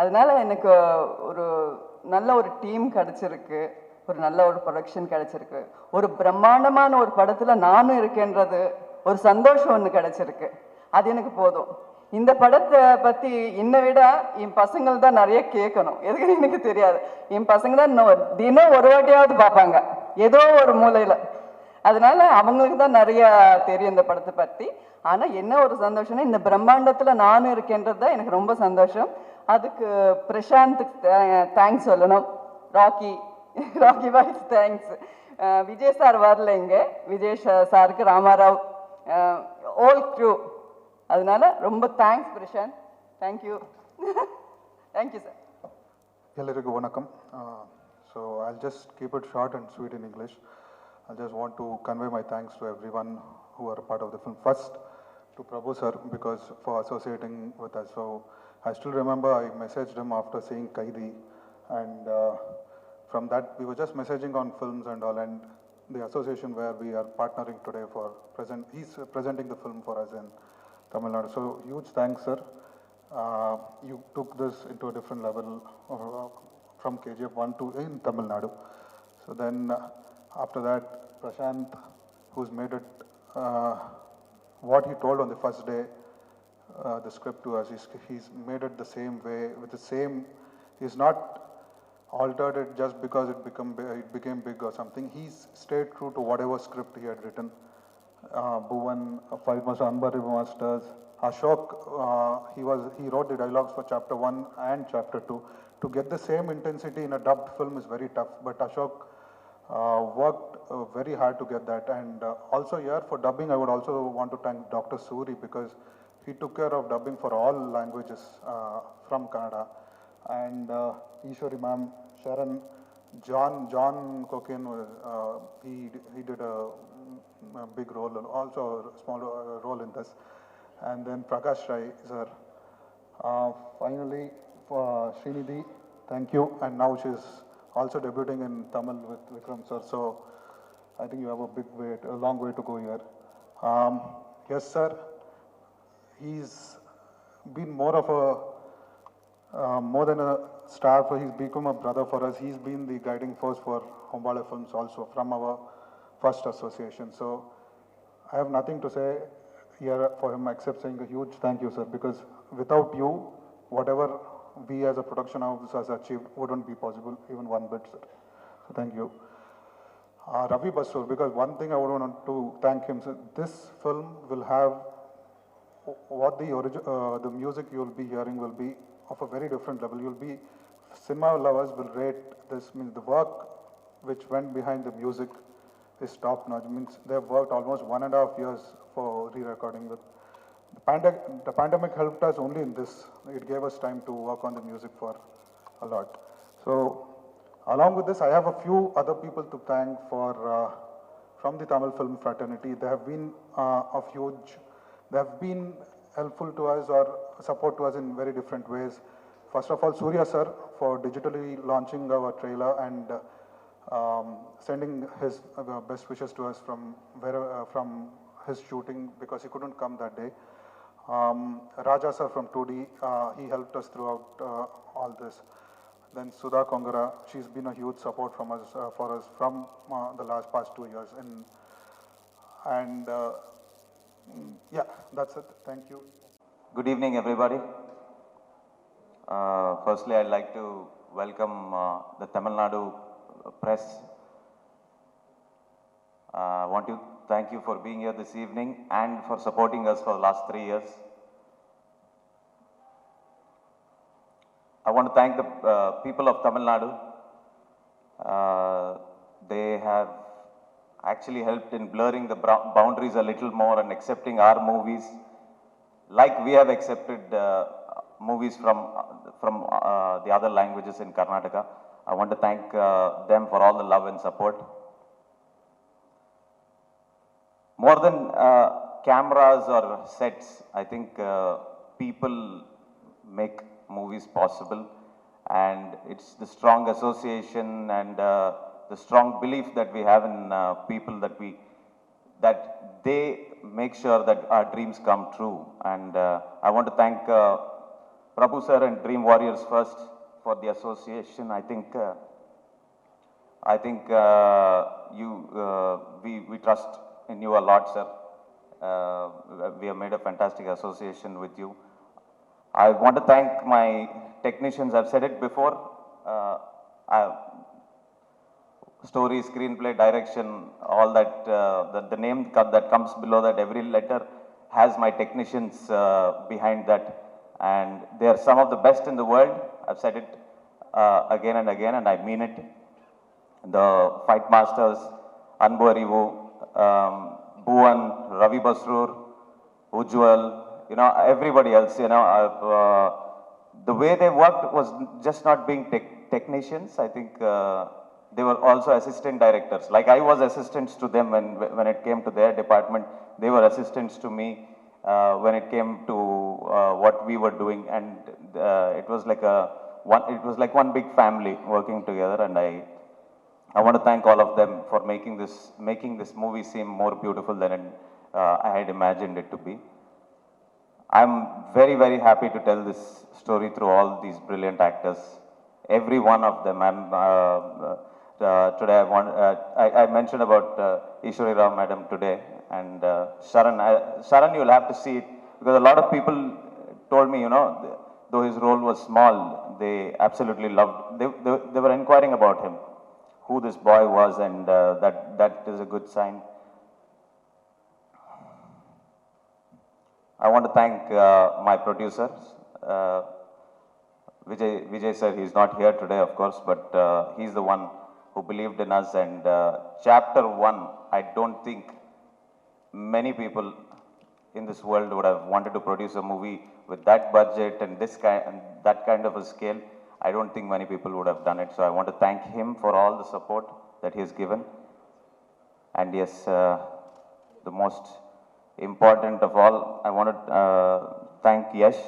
அதனால எனக்கு ஒரு நல்ல ஒரு டீம் கிடச்சிருக்கு, ஒரு நல்ல ஒரு ப்ரொடக்ஷன் கிடச்சிருக்கு, ஒரு பிரம்மாண்டமான ஒரு படத்தில் நானும் இருக்கேன்றது ஒரு சந்தோஷம் ஒன்று கிடச்சிருக்கு. அது எனக்கு போதும். இந்த படத்தை பற்றி என்னை விட என் பசங்கள் தான் நிறைய கேட்கணும், எதுக்கு எனக்கு தெரியாது. என் பசங்க தான் தினம் ஒரு வாட்டியாவது பார்ப்பாங்க ஏதோ ஒரு மூலையில், அதனால அவங்களுக்கு தான் நிறைய தெரியும் இந்த படத்தை பற்றி. ஆனால் என்ன ஒரு சந்தோஷம்னா இந்த பிரம்மாண்டத்தில் நானும் இருக்கேன்றது தான் எனக்கு ரொம்ப சந்தோஷம். அதுக்கு பிரசாந்துக்கு தேங்க்ஸ் சொல்லணும், Rocky voice thanks. Vijay sir வரல இங்கே, விஜய் சாருக்கு, ராமாராவ், ஓல் க்ரூ, அதனால ரொம்ப thanks Prashanth, thank you. Thank you sir. Ellarigu vanakkam. So I'll just keep it short and sweet in English. I just want to convey my thanks to everyone who are part of the film. First to Prabhu sir, because for associating with us. So I still remember I messaged him after seeing Kaidi, and from that we were just messaging on films and all, and the association where we are partnering today for he's presenting the film for us in Tamil Nadu. So huge thanks sir. You took this into a different level from KGF 1 to in Tamil Nadu. So then after that, Prashant, who's made it, what he told on the first day, the script to us, he's made it the same way, with the same, he's not altered it just because it became big or something. He's stayed true to whatever script he had written. Bhuvan, Fight Master, Unbelievable Masters, Ashok, he wrote the dialogues for chapter 1 and chapter 2. To get the same intensity in a dubbed film is very tough, but Ashok worked very hard to get that. And also here for dubbing, I would also want to thank Dr. Suri because he took care of dubbing for all languages from Kannada. And Ishwari ma'am, Sharon, John Cocaine, he did a big role, and also a small role in this. And then Prakash Rai, sir. Finally, for Srinidhi, thank you. And now she's also debuting in Tamil with Vikram sir. So I think you have a long way to go here. Yes, sir. He's been more than a star, for he's become a brother for us. He's been the guiding force for Hombale Films also from our first association. So I have nothing to say here for him except saying a huge thank you, sir, because without you, whatever we as a production house has achieved wouldn't be possible even one bit, sir. So thank you. Ravi Basur, because one thing I would want to thank him, sir, this film will have what the music you'll be hearing will be of a very different level. Cinema lovers will rate this, means the work which went behind the music is top notch. Means they've worked almost 1.5 years for re-recording. The pandemic helped us only in this. It gave us time to work on the music for a lot. So along with this, I have a few other people to thank for from the Tamil film fraternity. They have been they have been helpful to us or support to us in very different ways. First of all, Surya sir for digitally launching our trailer and sending his best wishes to us from his shooting because he couldn't come that day. Raja sir from 2D, he helped us throughout all this. Then Sudha Kongara, she's been a huge support for us from the past 2 years. Yeah, that's it. Thank you. Good evening, everybody. Firstly, I'd like to welcome the Tamil Nadu press. I want to thank you for being here this evening and for supporting us for the last 3 years. I want to thank the people of Tamil Nadu. They have actually helped in blurring the boundaries a little more and accepting our movies like we have accepted movies from the other languages in Karnataka. I want to thank them for all the love and support. More than cameras or sets, I think people make movies possible, and it's the strong association and the strong belief that we have in people that they make sure that our dreams come true. And I want to thank Prabhu sir and Dream Warriors first for the association. I think we trust in you a lot, sir. We have made a fantastic association with you. I want to thank my technicians. I've said it before. Story, screenplay, direction, all that, the name that comes below that, every letter has my technicians behind that. And they are some of the best in the world. I've said it again and again, and I mean it. The Fight Masters, Anbu Arivu, Bhuvan, Ravi Basrur, Ujjwal, everybody else, the way they worked was just not being technicians. I think they were also assistant directors. Like I was assistants to them when it came to their department. They were assistants to me when it came to what we were doing, and it was like one big family working together. And I want to thank all of them for making this movie seem more beautiful than I had imagined it to be. I'm very, very happy to tell this story through all these brilliant actors. Every one of them. Today I mentioned about Ishwari Rao Madam today, and Sharan, you'll have to see it, because a lot of people told me, though his role was small, they absolutely loved. They were inquiring about him, who this boy was, and that is a good sign. I want to thank my producers. Uh, Vijay sir, he's not here today, of course, but he's the one who believed in us. And chapter 1, I don't think many people in this world would have wanted to produce a movie with that budget and this kind and that kind of a scale. I don't think many people would have done it. So I want to thank him for all the support that he has given. And yes, the most important of all, I want to thank Yash.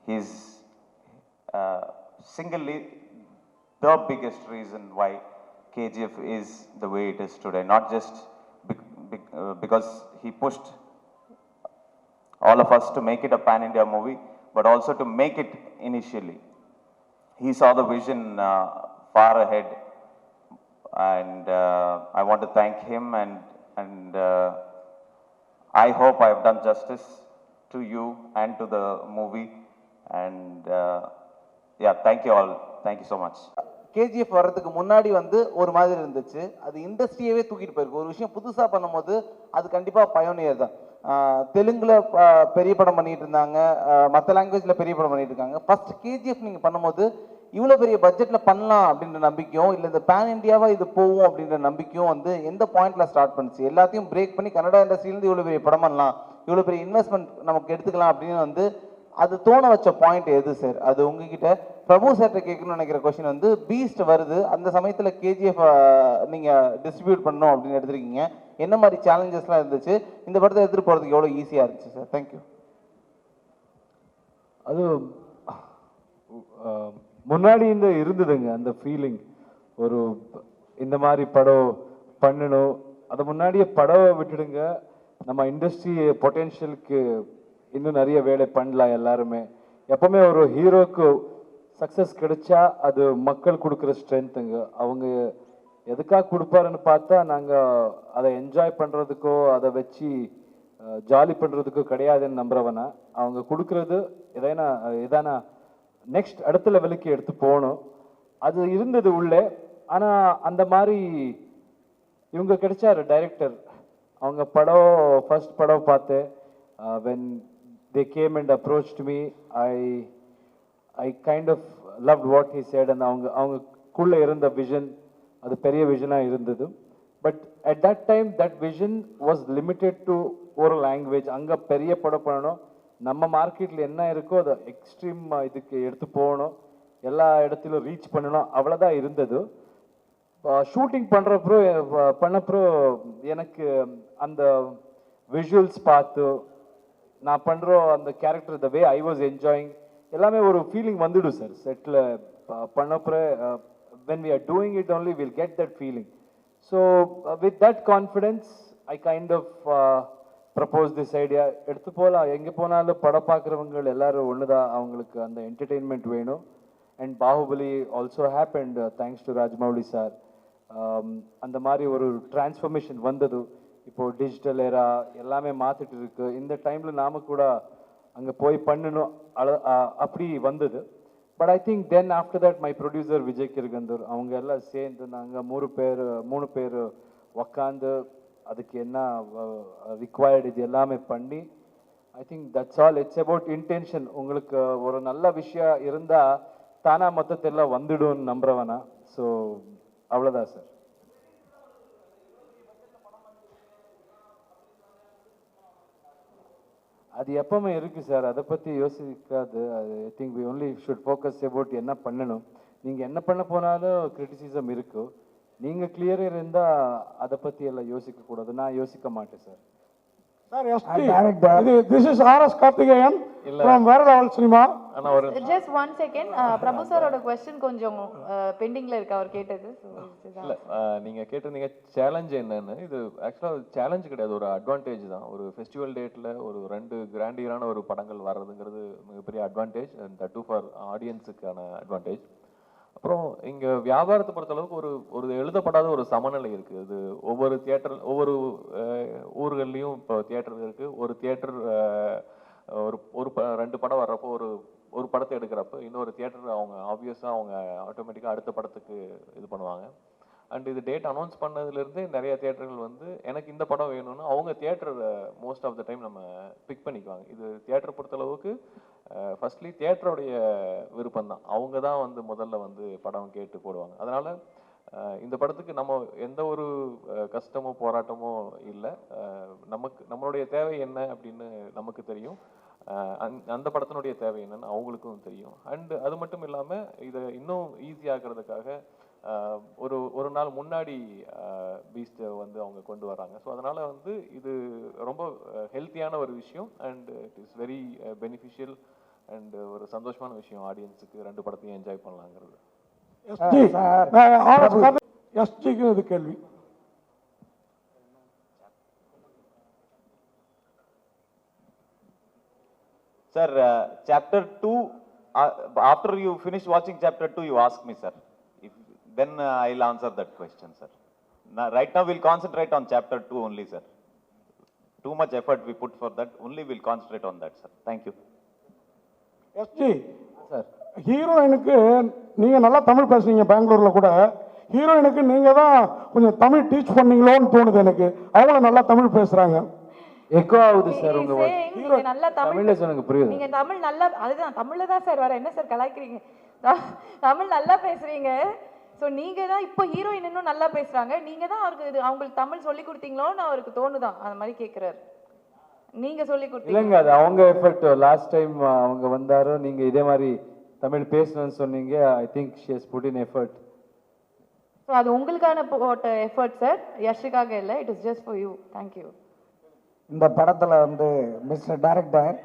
He's singly the biggest reason why KGF is the way it is today. Not just because he pushed all of us to make it a pan-India movie, but also to make it initially. He saw the vision far ahead, and I want to thank him, and I hope I have done justice to you and to the movie, and yeah, thank you all. Thank you so much. KGF வர்றதுக்கு முன்னாடி வந்து ஒரு மாதிரி இருந்துச்சு, அது இண்டஸ்ட்ரியவே தூக்கிட்டு போயிருக்கு. ஒரு விஷயம் புதுசாக பண்ணும்போது அது கண்டிப்பாக பயோனியர் தான். தெலுங்குல பெரிய படம் பண்ணிட்டு இருந்தாங்க, மற்ற லாங்குவேஜில் பெரிய படம் பண்ணிட்டு இருக்காங்க. ஃபர்ஸ்ட் கேஜிஎஃப் நீங்கள் பண்ணும்போது இவ்வளோ பெரிய பட்ஜெட்டில் பண்ணலாம் அப்படின்ற நம்பிக்கையும் இல்லை இந்த பேன் இண்டியாவாக இது போகும் அப்படின்ற நம்பிக்கையும் வந்து எந்த பாயிண்ட்ல ஸ்டார்ட் பண்ணுச்சு? எல்லாத்தையும் பிரேக் பண்ணி கன்னடா இண்டஸ்ட்ரியிலேருந்து இவ்வளோ பெரிய படம் பண்ணலாம், இவ்வளோ பெரிய இன்வெஸ்ட்மெண்ட் நமக்கு எடுத்துக்கலாம் அப்படின்னு வந்து அது தோண வச்ச பாயிண்ட் எது சார்? அது உங்ககிட்ட பிரபு சார்ட்ட கேட்கணும்னு நினைக்கிற கொஸ்டின் வந்து பீஸ்ட் வருது, அந்த சமயத்தில் கேஜிஎஃப் நீங்கள் டிஸ்ட்ரிபியூட் பண்ணணும் அப்படின்னு எடுத்திருக்கீங்க. என்ன மாதிரி சேலஞ்சஸ்லாம் இருந்துச்சு? இந்த படத்தை எடுத்துகிட்டு போகிறதுக்கு எவ்வளோ ஈஸியாக இருந்துச்சு சார்? தேங்க்யூ. அது முன்னாடி இந்த இருந்ததுங்க அந்த ஃபீலிங், ஒரு இந்த மாதிரி படம் பண்ணணும். அதை முன்னாடியே படம் விட்டுடுங்க, நம்ம இண்டஸ்ட்ரி பொட்டென்ஷியலுக்கு இன்னும் நிறைய வேலை பண்ணலாம் எல்லாருமே. எப்பவுமே ஒரு ஹீரோக்கு சக்ஸஸ் கிடைச்சா அது மக்கள் கொடுக்குற ஸ்ட்ரென்த்துங்க. அவங்க எதுக்காக கொடுப்பாருன்னு பார்த்தா நாங்கள் அதை என்ஜாய் பண்ணுறதுக்கோ அதை வச்சு ஜாலி பண்ணுறதுக்கோ கிடையாதுன்னு நம்புறவனா. அவங்க கொடுக்குறது எதானா நெக்ஸ்ட் அடுத்த லெவலுக்கு எடுத்து போகணும், அது இருந்தது உள்ளே. ஆனால் அந்த மாதிரி இவங்க கிடைச்சாரு டைரக்டர். அவங்க படம் ஃபர்ஸ்ட் படம் பார்த்தேன். when they came and approached me, I kind of loved what he said, and அவங்களுக்குள்ள இருந்த விஷன் அது பெரிய விஷனாக இருந்தது. But at that time that vision was limited to ஒரு லாங்குவேஜ். அங்கே பெரிய படம் பண்ணணும், நம்ம மார்க்கெட்டில் என்ன இருக்கோ அதை எக்ஸ்ட்ரீம் இதுக்கு எடுத்து போகணும், எல்லா இடத்திலும் ரீச் பண்ணணும், அவ்வளோதான் இருந்தது. ஷூட்டிங் பண்ணப்போ எனக்கு அந்த விஷுவல்ஸ் பார்த்து நான் பண்ணுற அந்த character the way I was enjoying எல்லாமே ஒரு ஃபீலிங் வந்துடும் சார். செட்டில் பண்ணப்போ when we are doing it only we'll get that feeling. So with that confidence I kind of proposed this idea. எடுத்து போகலாம், எங்கே போனாலும் படம் பார்க்குறவங்க எல்லாரும் ஒன்று தான், அவங்களுக்கு அந்த என்டர்டெயின்மெண்ட் வேணும். And Baahubali also happened thanks to Rajamouli sir. அந்த மாதிரி ஒரு டிரான்ஸ்ஃபர்மேஷன் வந்தது. இப்போது டிஜிட்டல் ஏரா எல்லாமே மாற்றிட்டு இருக்கு. இந்த டைமில் நாம கூட அங்கே போய் பண்ணணும் அப்படி வந்தது. But I think then after that my producer Vijay Kiragandur அவங்க எல்லாம் சேர்ந்து நாங்கள் மூணு பேர் உக்காந்து அதுக்கு என்ன ரிக்வயர்டு இது எல்லாமே பண்ணி I think that's all. It's about intention. உங்களுக்கு ஒரு நல்ல விஷயம் இருந்தால் தானா மொத்தத்தெல்லாம் வந்துடும்னு நம்புறவனா. ஸோ அவ்வளோதான் சார். அது எப்பவுமே இருக்குது சார், அதை பற்றி யோசிக்காது. அது I think we only should focus about என்ன பண்ணணும். நீங்கள் என்ன பண்ண போனாலும் கிரிட்டிசிசம் இருக்கும், நீங்கள் கிளியராக இருந்தால் அதை பற்றி எல்லாம் யோசிக்கக்கூடாது. நான் யோசிக்க மாட்டேன் sir. This is R.S. Karthikeyan from Vera Level Cinema. Just 1 second. பிரபு சாரோட கொஸ்டின் கொஞ்சம் பெண்டிங்ல இருக்கு அவர் கேட்டது. இல்ல நீங்க கேட்டிருந்தீங்க சேலஞ்ச் என்னன்னு. இது ஆக்சுவலா சேலஞ்ச் கிடையாது, ஒரு அட்வான்டேஜ் தான். ஒரு ஃபெஸ்டிவல் டேட்ல ஒரு 2 கிராண்டியரான ஒரு படங்கள் வர்றதுங்கிறது மிகப்பெரிய advantage, and that too for ஆடியன்ஸுக்கான அட்வான்டேஜ். அப்புறம் இங்க வியாபாரத்தை பொறுத்த அளவுக்கு ஒரு எழுதப்படாத ஒரு சமநிலை இருக்கு. அது ஒவ்வொரு தியேட்டர் ஒவ்வொரு ஊர்கள்லையும் இப்போ தியேட்டர் இருக்கு. ஒரு தியேட்டர் ஒரு 2 படம் வர்றப்போ ஒரு படத்தை எடுக்கிறப்ப இன்னொரு தியேட்டர் அவங்க ஆப்வியஸாக அவங்க ஆட்டோமேட்டிக்காக அடுத்த படத்துக்கு இது பண்ணுவாங்க. அண்ட் இது டேட் அனௌன்ஸ் பண்ணதுலேருந்து நிறைய தியேட்டர்கள் வந்து எனக்கு இந்த படம் வேணும்னு அவங்க theatre most of the time நம்ம பிக் பண்ணிக்குவாங்க. இது தியேட்டரை பொறுத்தளவுக்கு ஃபர்ஸ்ட்லி தியேட்டருடைய விருப்பம் தான், அவங்க தான் வந்து முதல்ல வந்து படம் கேட்டு போடுவாங்க. அதனால் இந்த படத்துக்கு நம்ம எந்த ஒரு கஷ்டமோ போராட்டமோ இல்லை. நம்மளுடைய தேவை என்ன அப்படின்னு நமக்கு தெரியும், அந்த படத்தினுடைய தேவை என்னன்னு அவங்களுக்கும் தெரியும். அண்ட் அது மட்டும் இல்லாமல் இதை இன்னும் ஈஸியாகிறதுக்காக ஒரு நாள் முன்னாடி பீஸ்ட்டை வந்து அவங்க கொண்டு வராங்க. ஸோ அதனால் வந்து இது ரொம்ப ஹெல்த்தியான ஒரு விஷயம் and it is very beneficial and ஒரு சந்தோஷமான விஷயம் ஆடியன்ஸுக்கு ரெண்டு படத்தையும் என்ஜாய் பண்ணலாங்கிறது. எஸ்டிக்கு இது கேள்வி. Sir, chapter 2, after you finish watching chapter 2, you ask me, sir. Then I'll answer that question, sir. Right now, we'll concentrate on chapter 2 only, sir. Too much effort we put for that, only we'll concentrate on that, sir. Thank you. எஸ்டி sir, ஹீரோயினுக்கு நீங்கள் நல்லா தமிழ் பேசுனீங்க பெங்களூரில் கூட. ஹீரோயினுக்கு நீங்கள் தான் கொஞ்சம் தமிழ் டீச் பண்ணீங்களோன்னு தோணுது எனக்கு. அவங்களும் நல்லா தமிழ் பேசுகிறாங்க. எக்கோ ஆகுது சார் உங்க நீங்க நல்லா தமிழ்ல சொன்னது புரியுது. நீங்க தமிழ் நல்லா, அதுதான் தமிழ்ல தான் சார் வர. என்ன சார் கலாய்க்கிறீங்க? தமிழ் நல்லா பேசுறீங்க. ஸோ நீங்க தான் இப்போ ஹீரோயின் இன்னும் நல்லா பேசுறாங்க. நீங்க தான் அவருக்கு அவங்களுக்கு தமிழ் சொல்லி கொடுத்தீங்களோன்னு அவருக்கு தோணுதான், அந்த மாதிரி கேட்குறாரு. நீங்க சொல்லி கொடுத்தீங்க இல்லைங்க, அது அவங்க எஃபர்ட். லாஸ்ட் டைம் அவங்க வந்தாரோ நீங்க இதே மாதிரி தமிழ் பேசணும்னு சொன்னீங்க. I think she has put in effort. So அது உங்களுக்கான போட்ட எஃபர்ட் சார், யஷுக்காக இல்லை. It is just for you. Thank you. இந்த படத்தில் வந்து mister director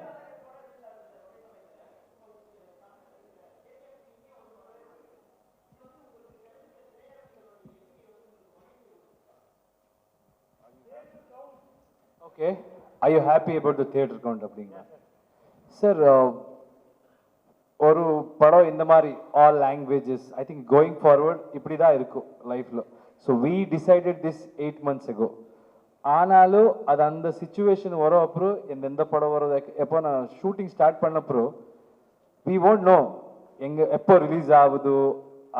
okay, I you happy about the theatre count அப்படிங்களா சார்? ஒரு படம் இந்த மாதிரி all languages, I think going forward இப்படி தான் இருக்கும் லைஃப்பில். So we decided this 8 months ago. ஆனாலும் அது அந்த சிச்சுவேஷன் வரும். அப்புறம் எந்த படம் வரும், எப்போ நான் ஷூட்டிங் ஸ்டார்ட் பண்ணப்போ வி won't know எப்போ ரிலீஸ் ஆகுதோ,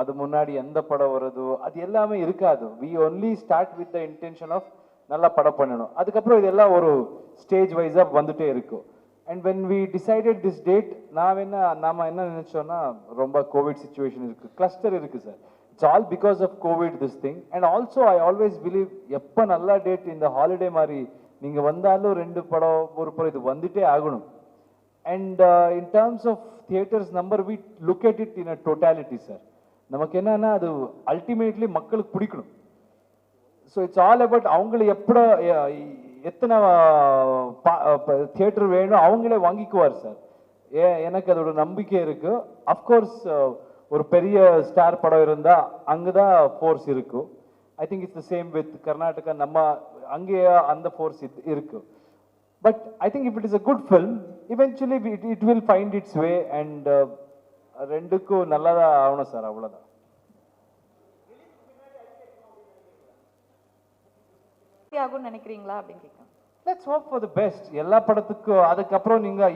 அது முன்னாடி எந்த படம் வருதோ, அது எல்லாமே இருக்காது. We only start with the intention of நல்லா படம் பண்ணணும். அதுக்கப்புறம் இதெல்லாம் ஒரு ஸ்டேஜ் வைஸாக வந்துட்டே இருக்கும். And when we decided this date, நாம என்ன நினைச்சோம்னா, ரொம்ப கோவிட் சிச்சுவேஷன் இருக்கு, கிளஸ்டர் இருக்கு sir. It's all because of covid this thing. And also I always believe எப்போ நல்ல டேட் இந்த ஹாலிடே மாதிரி நீங்கள் வந்தாலும் 2 படம் ஒரு படம் இது வந்துட்டே ஆகணும். And in terms of theatres number, we look at it in a totality sir. நமக்கு என்னன்னா அது அல்டிமேட்லி மக்களுக்கு பிடிக்கணும். ஸோ இட்ஸ் ஆல் அபவுட் அவங்களை எத்தனை தியேட்டர் வேணும் அவங்களே வாங்கிக்குவார் சார். எனக்கு அதோட நம்பிக்கை இருக்கு. அஃப்கோர்ஸ் ஒரு பெரிய ஸ்டார் படம் இருந்தால் அங்கே தான் ஃபோர்ஸ் இருக்கும். ஐ think it's the same with Karnataka. நம்ம அங்கேயே அந்த ஃபோர்ஸ் இருக்கு. But I think if it is a good film, eventually it will find it's way. And ரெண்டுக்கும் நல்லதாக ஆகணும் சார், அவ்வளோதான். ஆகும்னு நினைக்கிறீங்களா அப்படின்னு கேட்குறேன். Let's hope for the best எல்லா படத்துக்கும். அதுக்கப்புறம் நீங்க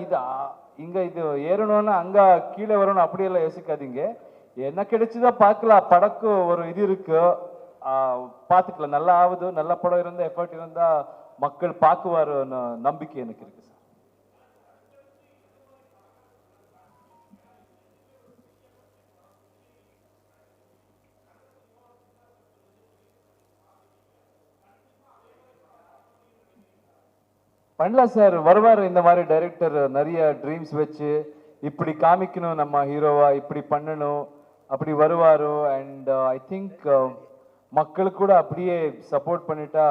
இது ஏறணும்னா அங்க கீழே வரணும் அப்படியெல்லாம் யோசிக்காதீங்க. என்ன கிடைச்சதோ பார்க்கலாம். படக்கு ஒரு இது இருக்கு, பார்த்துக்கலாம். நல்லா ஆகுது, நல்ல படம் இருந்தா, எஃபர்ட் இருந்தா மக்கள் பார்க்குவாருன்னு நம்பிக்கை எனக்கு இருக்கு சார். பண்ணலாம் சார், வருவார் இந்த மாதிரி டைரக்டர். நிறைய ட்ரீம்ஸ் வச்சு இப்படி காமிக்கணும், நம்ம ஹீரோவா இப்படி பண்ணணும், அப்படி வருவார். அண்ட் ஐ திங்க் மக்களுக்கு கூட அப்படியே சப்போர்ட் பண்ணிட்டா,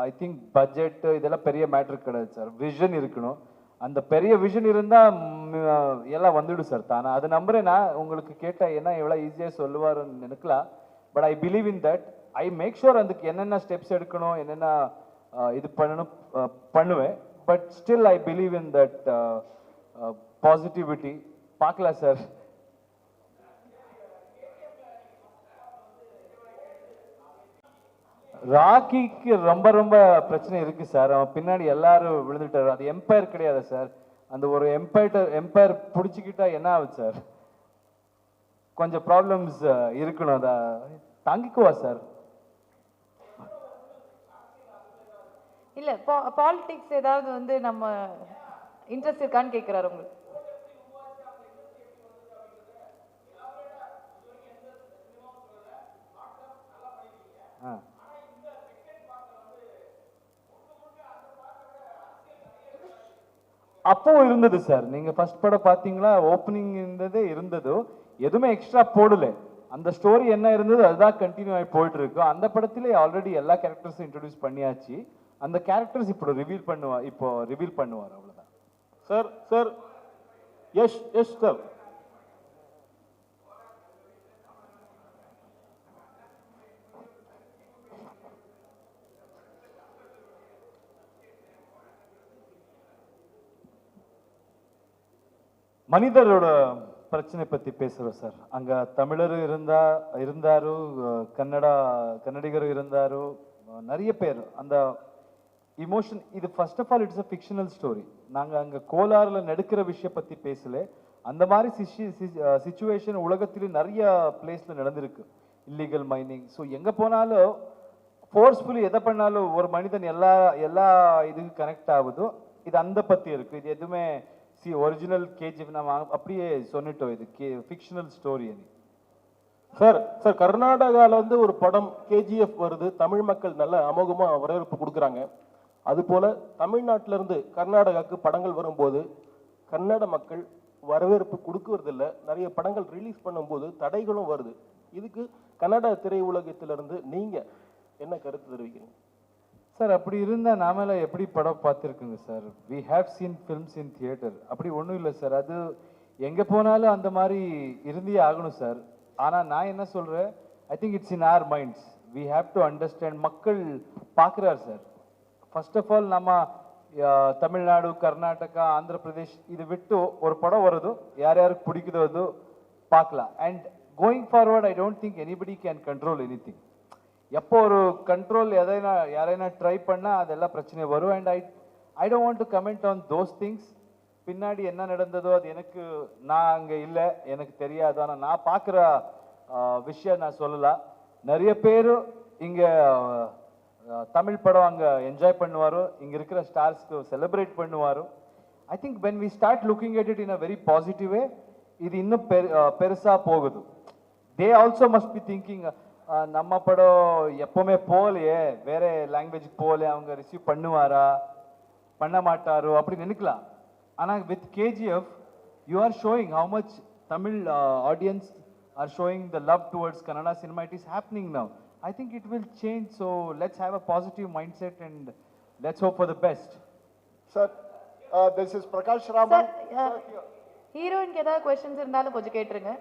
ஐ திங்க் பட்ஜெட் இதெல்லாம் பெரிய மேட்ரு கிடையாது சார். விஷன் இருக்கணும். அந்த பெரிய விஷன் இருந்தால் எல்லாம் வந்துடும் சார் தானே. அது நம்புறேன். நான் உங்களுக்கு கேட்டால் என்ன எவ்வளோ ஈஸியாக சொல்லுவாருன்னு நினைக்கலாம். But I believe in that. I make sure அதுக்கு என்னென்ன ஸ்டெப்ஸ் எடுக்கணும், என்னென்ன இது பண்ணணும் பண்ணுவேன். But still I believe in that positivity. பார்க்கலாம் சார். ராக்கிக்கு ரொம்ப ரொம்ப பிரச்சனை இருக்கு சார். அவன் பின்னாடி எல்லாரும் விழுந்துட்டாரு. அது எம்பையர் கிடையாது சார். அந்த ஒரு எம்பையர் பிடிச்சிக்கிட்டா என்ன ஆகுது சார்? கொஞ்சம் ப்ராப்ளம்ஸ் இருக்கணும். அதை தாங்கிக்குவா சார். இல்ல பாலிடிக்ஸ் ஏதாவது வந்து நம்ம இன்ட்ரெஸ்ட் இருக்கான்னு கேக்குறாரு உங்களுக்கு. அப்போ இருந்தது சார். நீங்க ஃபர்ஸ்ட் படம் பாத்தீங்களா, ஓப்பனிங் இருந்ததோ எதுவுமே எக்ஸ்ட்ரா போடல. அந்த ஸ்டோரி என்ன இருந்தது அதுதான் கண்டினியூ ஆகி போயிட்டு இருக்கு. அந்த படத்திலே ஆல்ரெடி எல்லா கேரக்டர்ஸும் இன்ட்ரோடியூஸ் பண்ணியாச்சு. அந்த கேரக்டர்ஸ் இப்போ ரிவீல் பண்ணுவார் அவ்வளவுதான். Sir sir yes sir. மனிதரோட பிரச்சனை பத்தி பேசுறோம் சார். அங்க தமிழர் இருந்தாரு, கன்னடிகர் இருந்தாரு, நிறைய பேர். அந்த இமோஷன் இது first of all it's a fictional story. நாங்க அங்க கோலாறுல நடக்கிற விஷயம் பத்தி பேசல. அந்த மாதிரி சிச்சுவேஷன் உலகத்திலே நிறைய பிளேஸ்ல நடந்திருக்கு. Illegal mining. ஸோ எங்க போனாலும் ஃபோர்ஸ்ஃபுல்லி எதை பண்ணாலும் ஒரு மனிதன் எல்லா இதுக்கு கனெக்ட் ஆகுதோ இது அந்த பத்தி இருக்கு. இது எதுவுமே ஒரிஜினல் கேஜிஎஃப் நம்ம அப்படியே சொன்னிட்டோம். இது ஃபிக்ஷனல் ஸ்டோரி. சார் சார் கர்நாடகாவில் வந்து ஒரு படம் கேஜிஎஃப் வருது, தமிழ் மக்கள் நல்ல அமோகமாக வரவேற்பு கொடுக்குறாங்க. அதுபோல தமிழ்நாட்டிலிருந்து கர்நாடகாவுக்கு படங்கள் வரும்போது கன்னட மக்கள் வரவேற்பு கொடுக்கறதில்ல. நிறைய படங்கள் ரிலீஸ் பண்ணும்போது தடைகளும் வருது. இதுக்கு கன்னட திரையுலகத்திலிருந்து நீங்கள் என்ன கருத்து தெரிவிக்கிறீங்க சார்? அப்படி இருந்தால் நாம எப்படி படம் பார்த்துருக்குங்க sir. We have seen films in theatre. அப்படி ஒன்றும் இல்லை சார். அது எங்கே போனாலும் அந்த மாதிரி இருந்தே ஆகணும் சார். ஆனால் நான் என்ன சொல்கிறேன், I think it's in our minds. We have to understand. மக்கள் பார்க்குறாரு சார். ஃபர்ஸ்ட் ஆஃப் ஆல் நம்ம தமிழ்நாடு, கர்நாடகா, ஆந்திர பிரதேஷ் இது விட்டு ஒரு படம் வருது, யாருக்கு பிடிக்குதோ பார்க்கலாம். And going forward I don't think anybody can control any thing. எப்போ ஒரு கண்ட்ரோல் யாரைனா ட்ரை பண்ணால் அதெல்லாம் பிரச்சனை வரும். And I don't want to comment on those things. பின்னாடி என்ன நடந்ததோ அது நான் அங்கே இல்லை, எனக்கு தெரியாது. ஆனால் நான் பார்க்குற விஷயம் நான் சொல்லலாம். நிறைய பேர் இங்கே தமிழ் படம் அங்கே என்ஜாய் பண்ணுவார். இங்கே இருக்கிற ஸ்டார்ஸ்க்கு செலிப்ரேட் பண்ணுவார். I think when we start looking at it in a very positive way, இது இன்னும் பெருசாக போகுது. They also must be thinking, நம்ம படம் எப்பவுமே போகலையே, வேற லாங்குவேஜுக்கு போகல, அவங்க ரிசீவ் பண்ணுவாரா பண்ண மாட்டாரோ அப்படி நினைக்கலாம். ஆனால் with KGF you are showing how much Tamil audience are showing the love towards Kannada cinema. It is happening now. I think it will change. So let's have a positive mindset and let's hope for the best. Sir, this is Prakash Raman. Sir, heroine ke edha questions irundhalum konja ketrunga.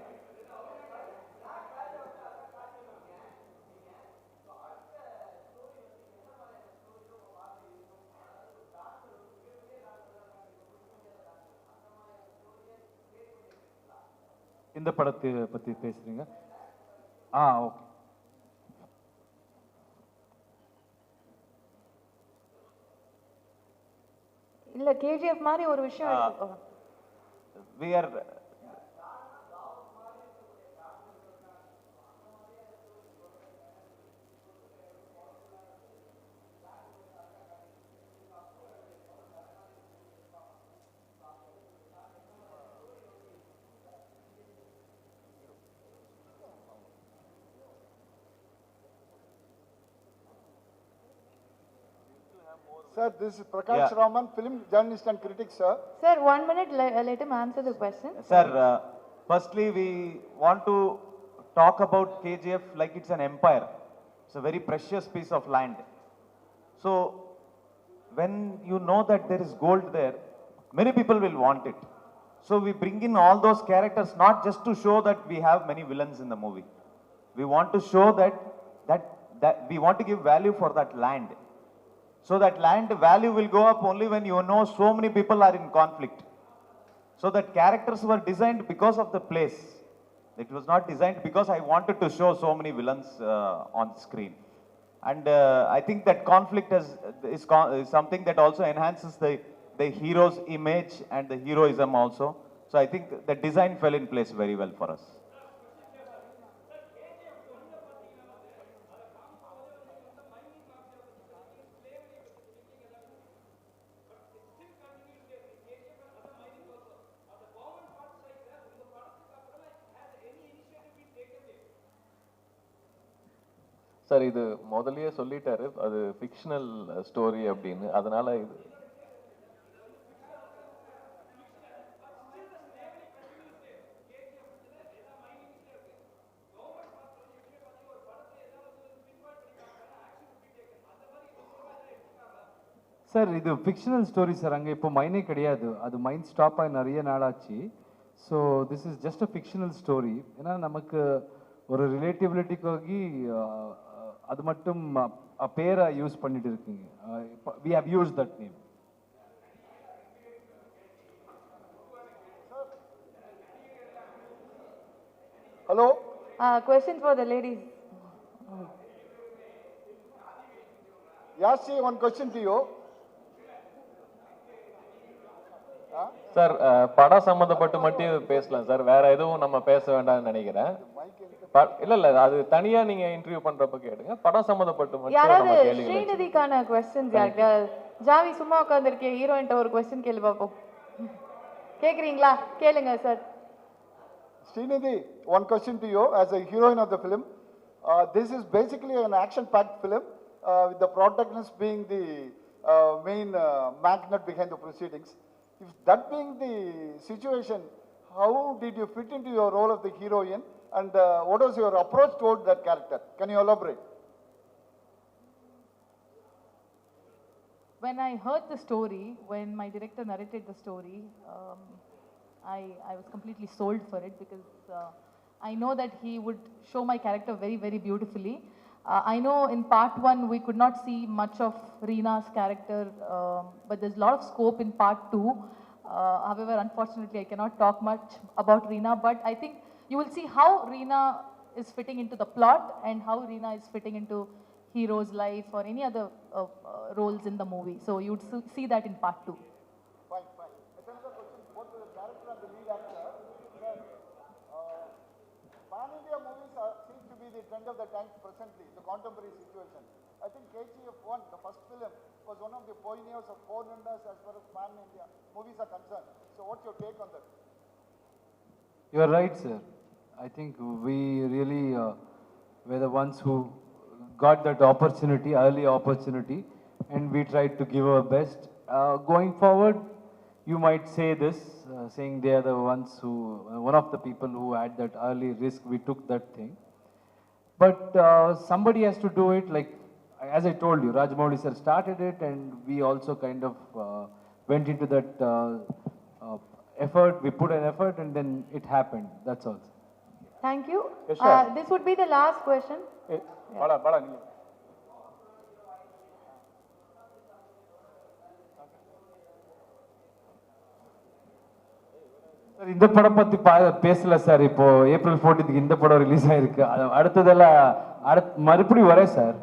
இந்த படத்தை பத்தி பேசுறீங்க? Okay. இல்ல KGF மாதிரி ஒரு விஷயம் we are Sir, this is Prakash Raman, film journalist and critic, sir. Sir, 1 minute, let him answer the question. Sir, firstly, we want to talk about KGF like it's an empire. It's a very precious piece of land. So, when you know that there is gold there, many people will want it. So, we bring in all those characters not just to show that we have many villains in the movie. We want to show that we want to give value for that land. So that land value will go up only when you know so many people are in conflict. So that characters were designed because of the place. It was not designed because I wanted to show so many villains on screen. And I think that conflict is something that also enhances the hero's image and the heroism also. So I think the design fell in place very well for us. Sir இது முதல்லயே சொல்லிட்டாரு அது fictional story அப்படின்னு, அதனால இது sir இது fictional story sir. அங்கே இப்போ மைனே கிடையாது, அது மைண்ட் ஸ்டாப் ஆகி நிறைய நாளாச்சு. So this is just a fictional story. ஏன்னா நமக்கு ஒரு ரிலேட்டிவிலிட்டிக்காகி அது மட்டும் பேரை யூஸ் பண்ணிட்டு இருக்கீங்க. We have use that name. Hello? Question for the ladies. Yash, one question to you. Sir படம் சம்மந்தப்பட்டு மட்டும் பேசலாம் சார், வேற எதுவும் நம்ம பேச வேண்டாம்னு நினைக்கிறேன். இல்ல அது தனியா நீங்க இன்டர்வியூ பண்றப்ப கேளுங்க, படம் சம்பந்தப்பட்டு மட்டும் நம்ம கேளுங்க. ஸ்ரீநிதிக்கான क्वेश्चंस யாருக்கு? ஜாவி சும்மா உட்கார்ந்திருக்கே, ஹீரோயின்ட்ட ஒரு क्वेश्चन கேளு பாப்போம். கேக்குறீங்களா? கேளுங்க sir. Srinidhi, one question to you as a heroine of the film. This is basically an action-packed film with the protagonist being the main magnet behind the proceedings. If that being the situation, how did you fit into your role of the heroine and what was your approach toward that character? Can you elaborate? When I heard the story, when my director narrated the story, I was completely sold for it because I know that he would show my character very, very beautifully. I know in part 1 we could not see much of Reena's character, but there's a lot of scope in part 2. However, unfortunately, I cannot talk much about Reena, but I think you will see how Reena is fitting into the plot and how Reena is fitting into hero's life or any other roles in the movie. So you would see that in part 2. Fine, fine. Another question, both the director and the lead actor. Pan-India movies seem to be the trend of the times presently, the contemporary situation. I think KGF 1, the first film, was one of the pioneers of foreigners as far as Pan-India movies are concerned. So what's your take on that? You are right, sir. I think we really were the ones who got that opportunity, early opportunity, and we tried to give our best. Going forward, you might say this, saying they are the ones who, one of the people who had that early risk, we took that thing. But somebody has to do it, like, as I told you, Rajamouli sir started it and we also kind of went into that effort, we put an effort and then it happened, that's all. Thank you. Yes, sir. This would be the last question. Bala, sir இந்த படம் பத்தி பேசல sir. இப்போ April 14th இந்த படம் release ஆயிருக்கு. அடுத்ததெல்லாம் மறுபடியும் வரேன் சார்,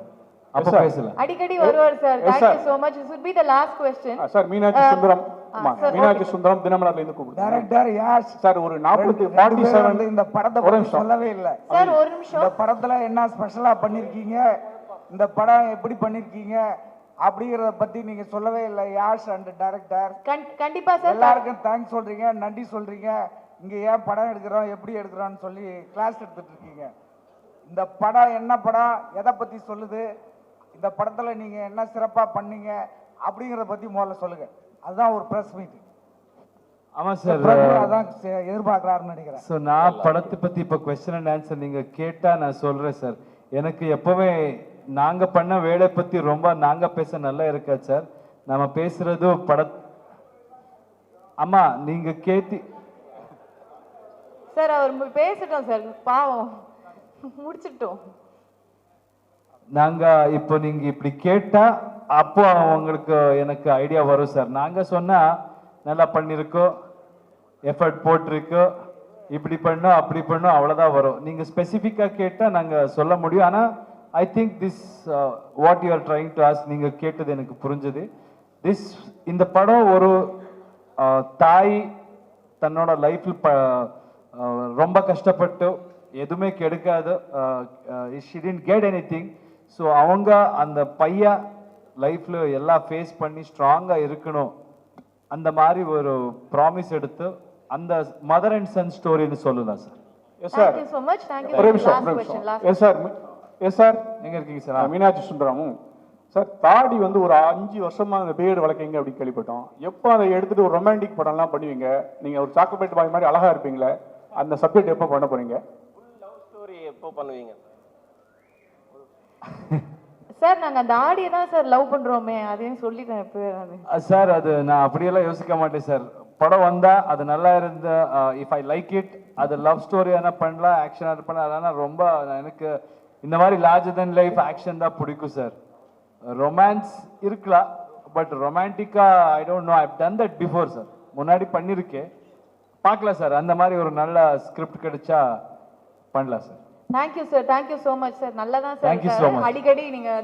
அப்ப பேசலாம். அடிக்கடி வருவார் sir. Thank you so much. This would be the last question. Sir Meenakshi Sundaram, Meenakshi Sundaram தினமலர்ல இருந்து கூப்பிடுறேன். டைரக்டர் யாஷ் சார் ஒரு 47 இந்த படத்தை பத்தி சொல்லவே இல்ல சார். ஒரு நிமிஷம். இந்த படத்துல என்ன ஸ்பெஷலா பண்ணிருக்கீங்க, இந்த படம் எப்படி பண்ணிருக்கீங்க அப்படிங்கறத பத்தி நீங்க சொல்லவே இல்லை யாஷ் அண்ட் டைரக்டர். கண்டிப்பா சார். எல்லாருக்கும் தேங்க்ஸ் சொல்றீங்க, நன்றி சொல்றீங்க. இங்க ஏன் படம் எடுக்கிறோம், எப்படி எடுக்கிறோம்னு சொல்லி கிளாஸ் எடுத்துட்டு இருக்கீங்க. இந்த படம் என்ன படம், எதை பத்தி சொல்லுது, இந்த படத்துல நீங்க என்ன சிறப்பா பண்ணீங்க அப்படிங்கறத பத்தி முதல்ல சொல்லுங்க. அதுதான் ஒரு பிரஸ் மீட். ஆமா சார், அதான் எதிர்பார்க்கறாருன்னு நினைக்கிறேன். ஸோ நான் படத்தை பத்தி இப்போ கொஸ்டின் அண்ட் ஆன்சர் நீங்க கேட்டா நான் சொல்றேன் சார். எனக்கு எப்பவுமே நாங்க பண்ண வேலை பத்தி ரொம்ப நாங்க பேச நல்லா இருக்கா சார். நம்ம பேசுறது அம்மா நீங்க கேட்டி சார் அவர் பேசிட்டோம் சார், பாவம் முடிச்சிட்டோம். நாங்க இப்போ நீங்க இப்படி கேட்டா அப்போ அவங்களுக்கு எனக்கு ஐடியா வரும் சார். நாங்க சொன்னா நல்லா பண்ணிருக்கோம், எஃபர்ட் போட்டிருக்கோம், இப்படி பண்ணோம் அப்படி பண்ணோம், அவ்வளவுதான் வரும். நீங்க ஸ்பெசிஃபிக்கா கேட்டா நாங்க சொல்ல முடியும். ஆனா I think this what you are trying to ask, நீங்க கேட்டது எனக்கு புரிஞ்சது. இந்த படம் ஒரு தாய் தன்னோட லைஃப்ல ரொம்ப கஷ்டப்பட்டு எதுவுமே கிடைக்காது, she didn't get anything. So அவங்க அந்த பையன் லைஃப்ல எல்லாம் ஃபேஸ் பண்ணி ஸ்ட்ராங்கா இருக்கணும், அந்த மாதிரி ஒரு ப்ராமிஸ் எடுத்து அந்த மதர் அண்ட் சன் ஸ்டோரின்னு சொல்லலாம் sir. Yes sir. Thank you so much. Thank you. ஒரு நிமிஷம். எஸ் சார், எஸ் சார், எங்கே இருக்கீங்க சார்? மீனாட்சி சுந்தரமும் சார். தாடி வந்து ஒரு 5 வருஷமா அந்த பியர்டு வளர்க்கீங்க அப்படின்னு கேள்விப்பட்டோம். எப்போ அதை எடுத்துட்டு ஒரு ரொமான்டிக் படம்லாம் பண்ணுவீங்க? நீங்கள் ஒரு சாக்லேட் பாய் மாதிரி அழகாக இருப்பீங்களே, அந்த சப்ஜெக்ட் எப்போ பண்ண போறீங்க? லவ் ஸ்டோரி எப்போ பண்ணுவீங்க சார்? நாங்கள் அந்த ஆடியை தான் சார் லவ் பண்ணுறோமே, அதையும் சொல்லிட்டேன் இப்போ. சார் அது நான் அப்படியெல்லாம் யோசிக்க மாட்டேன் சார். படம் வந்தால் அது நல்லா இருந்த இஃப் ஐ லைக் இட், அது லவ் ஸ்டோரி ஆனால் பண்ணலாம், ஆக்ஷன் அது பண்ணலாம். அதனால் ரொம்ப எனக்கு இந்த மாதிரி லார்ஜர் தென் லைஃப் ஆக்ஷன் தான் பிடிக்கும் சார். ரொமான்ஸ் இருக்கலாம், பட் ரொமான்டிக்காக I don't know, I've done that before sir. முன்னாடி பண்ணியிருக்கேன், பார்க்கலாம் சார். அந்த மாதிரி ஒரு நல்ல ஸ்கிரிப்ட் கிடைச்சா பண்ணலாம் sir. Thank you sir, thank you so much sir. நல்லா தான் Thank you so sir much. அடிக்கடி நீங்கள்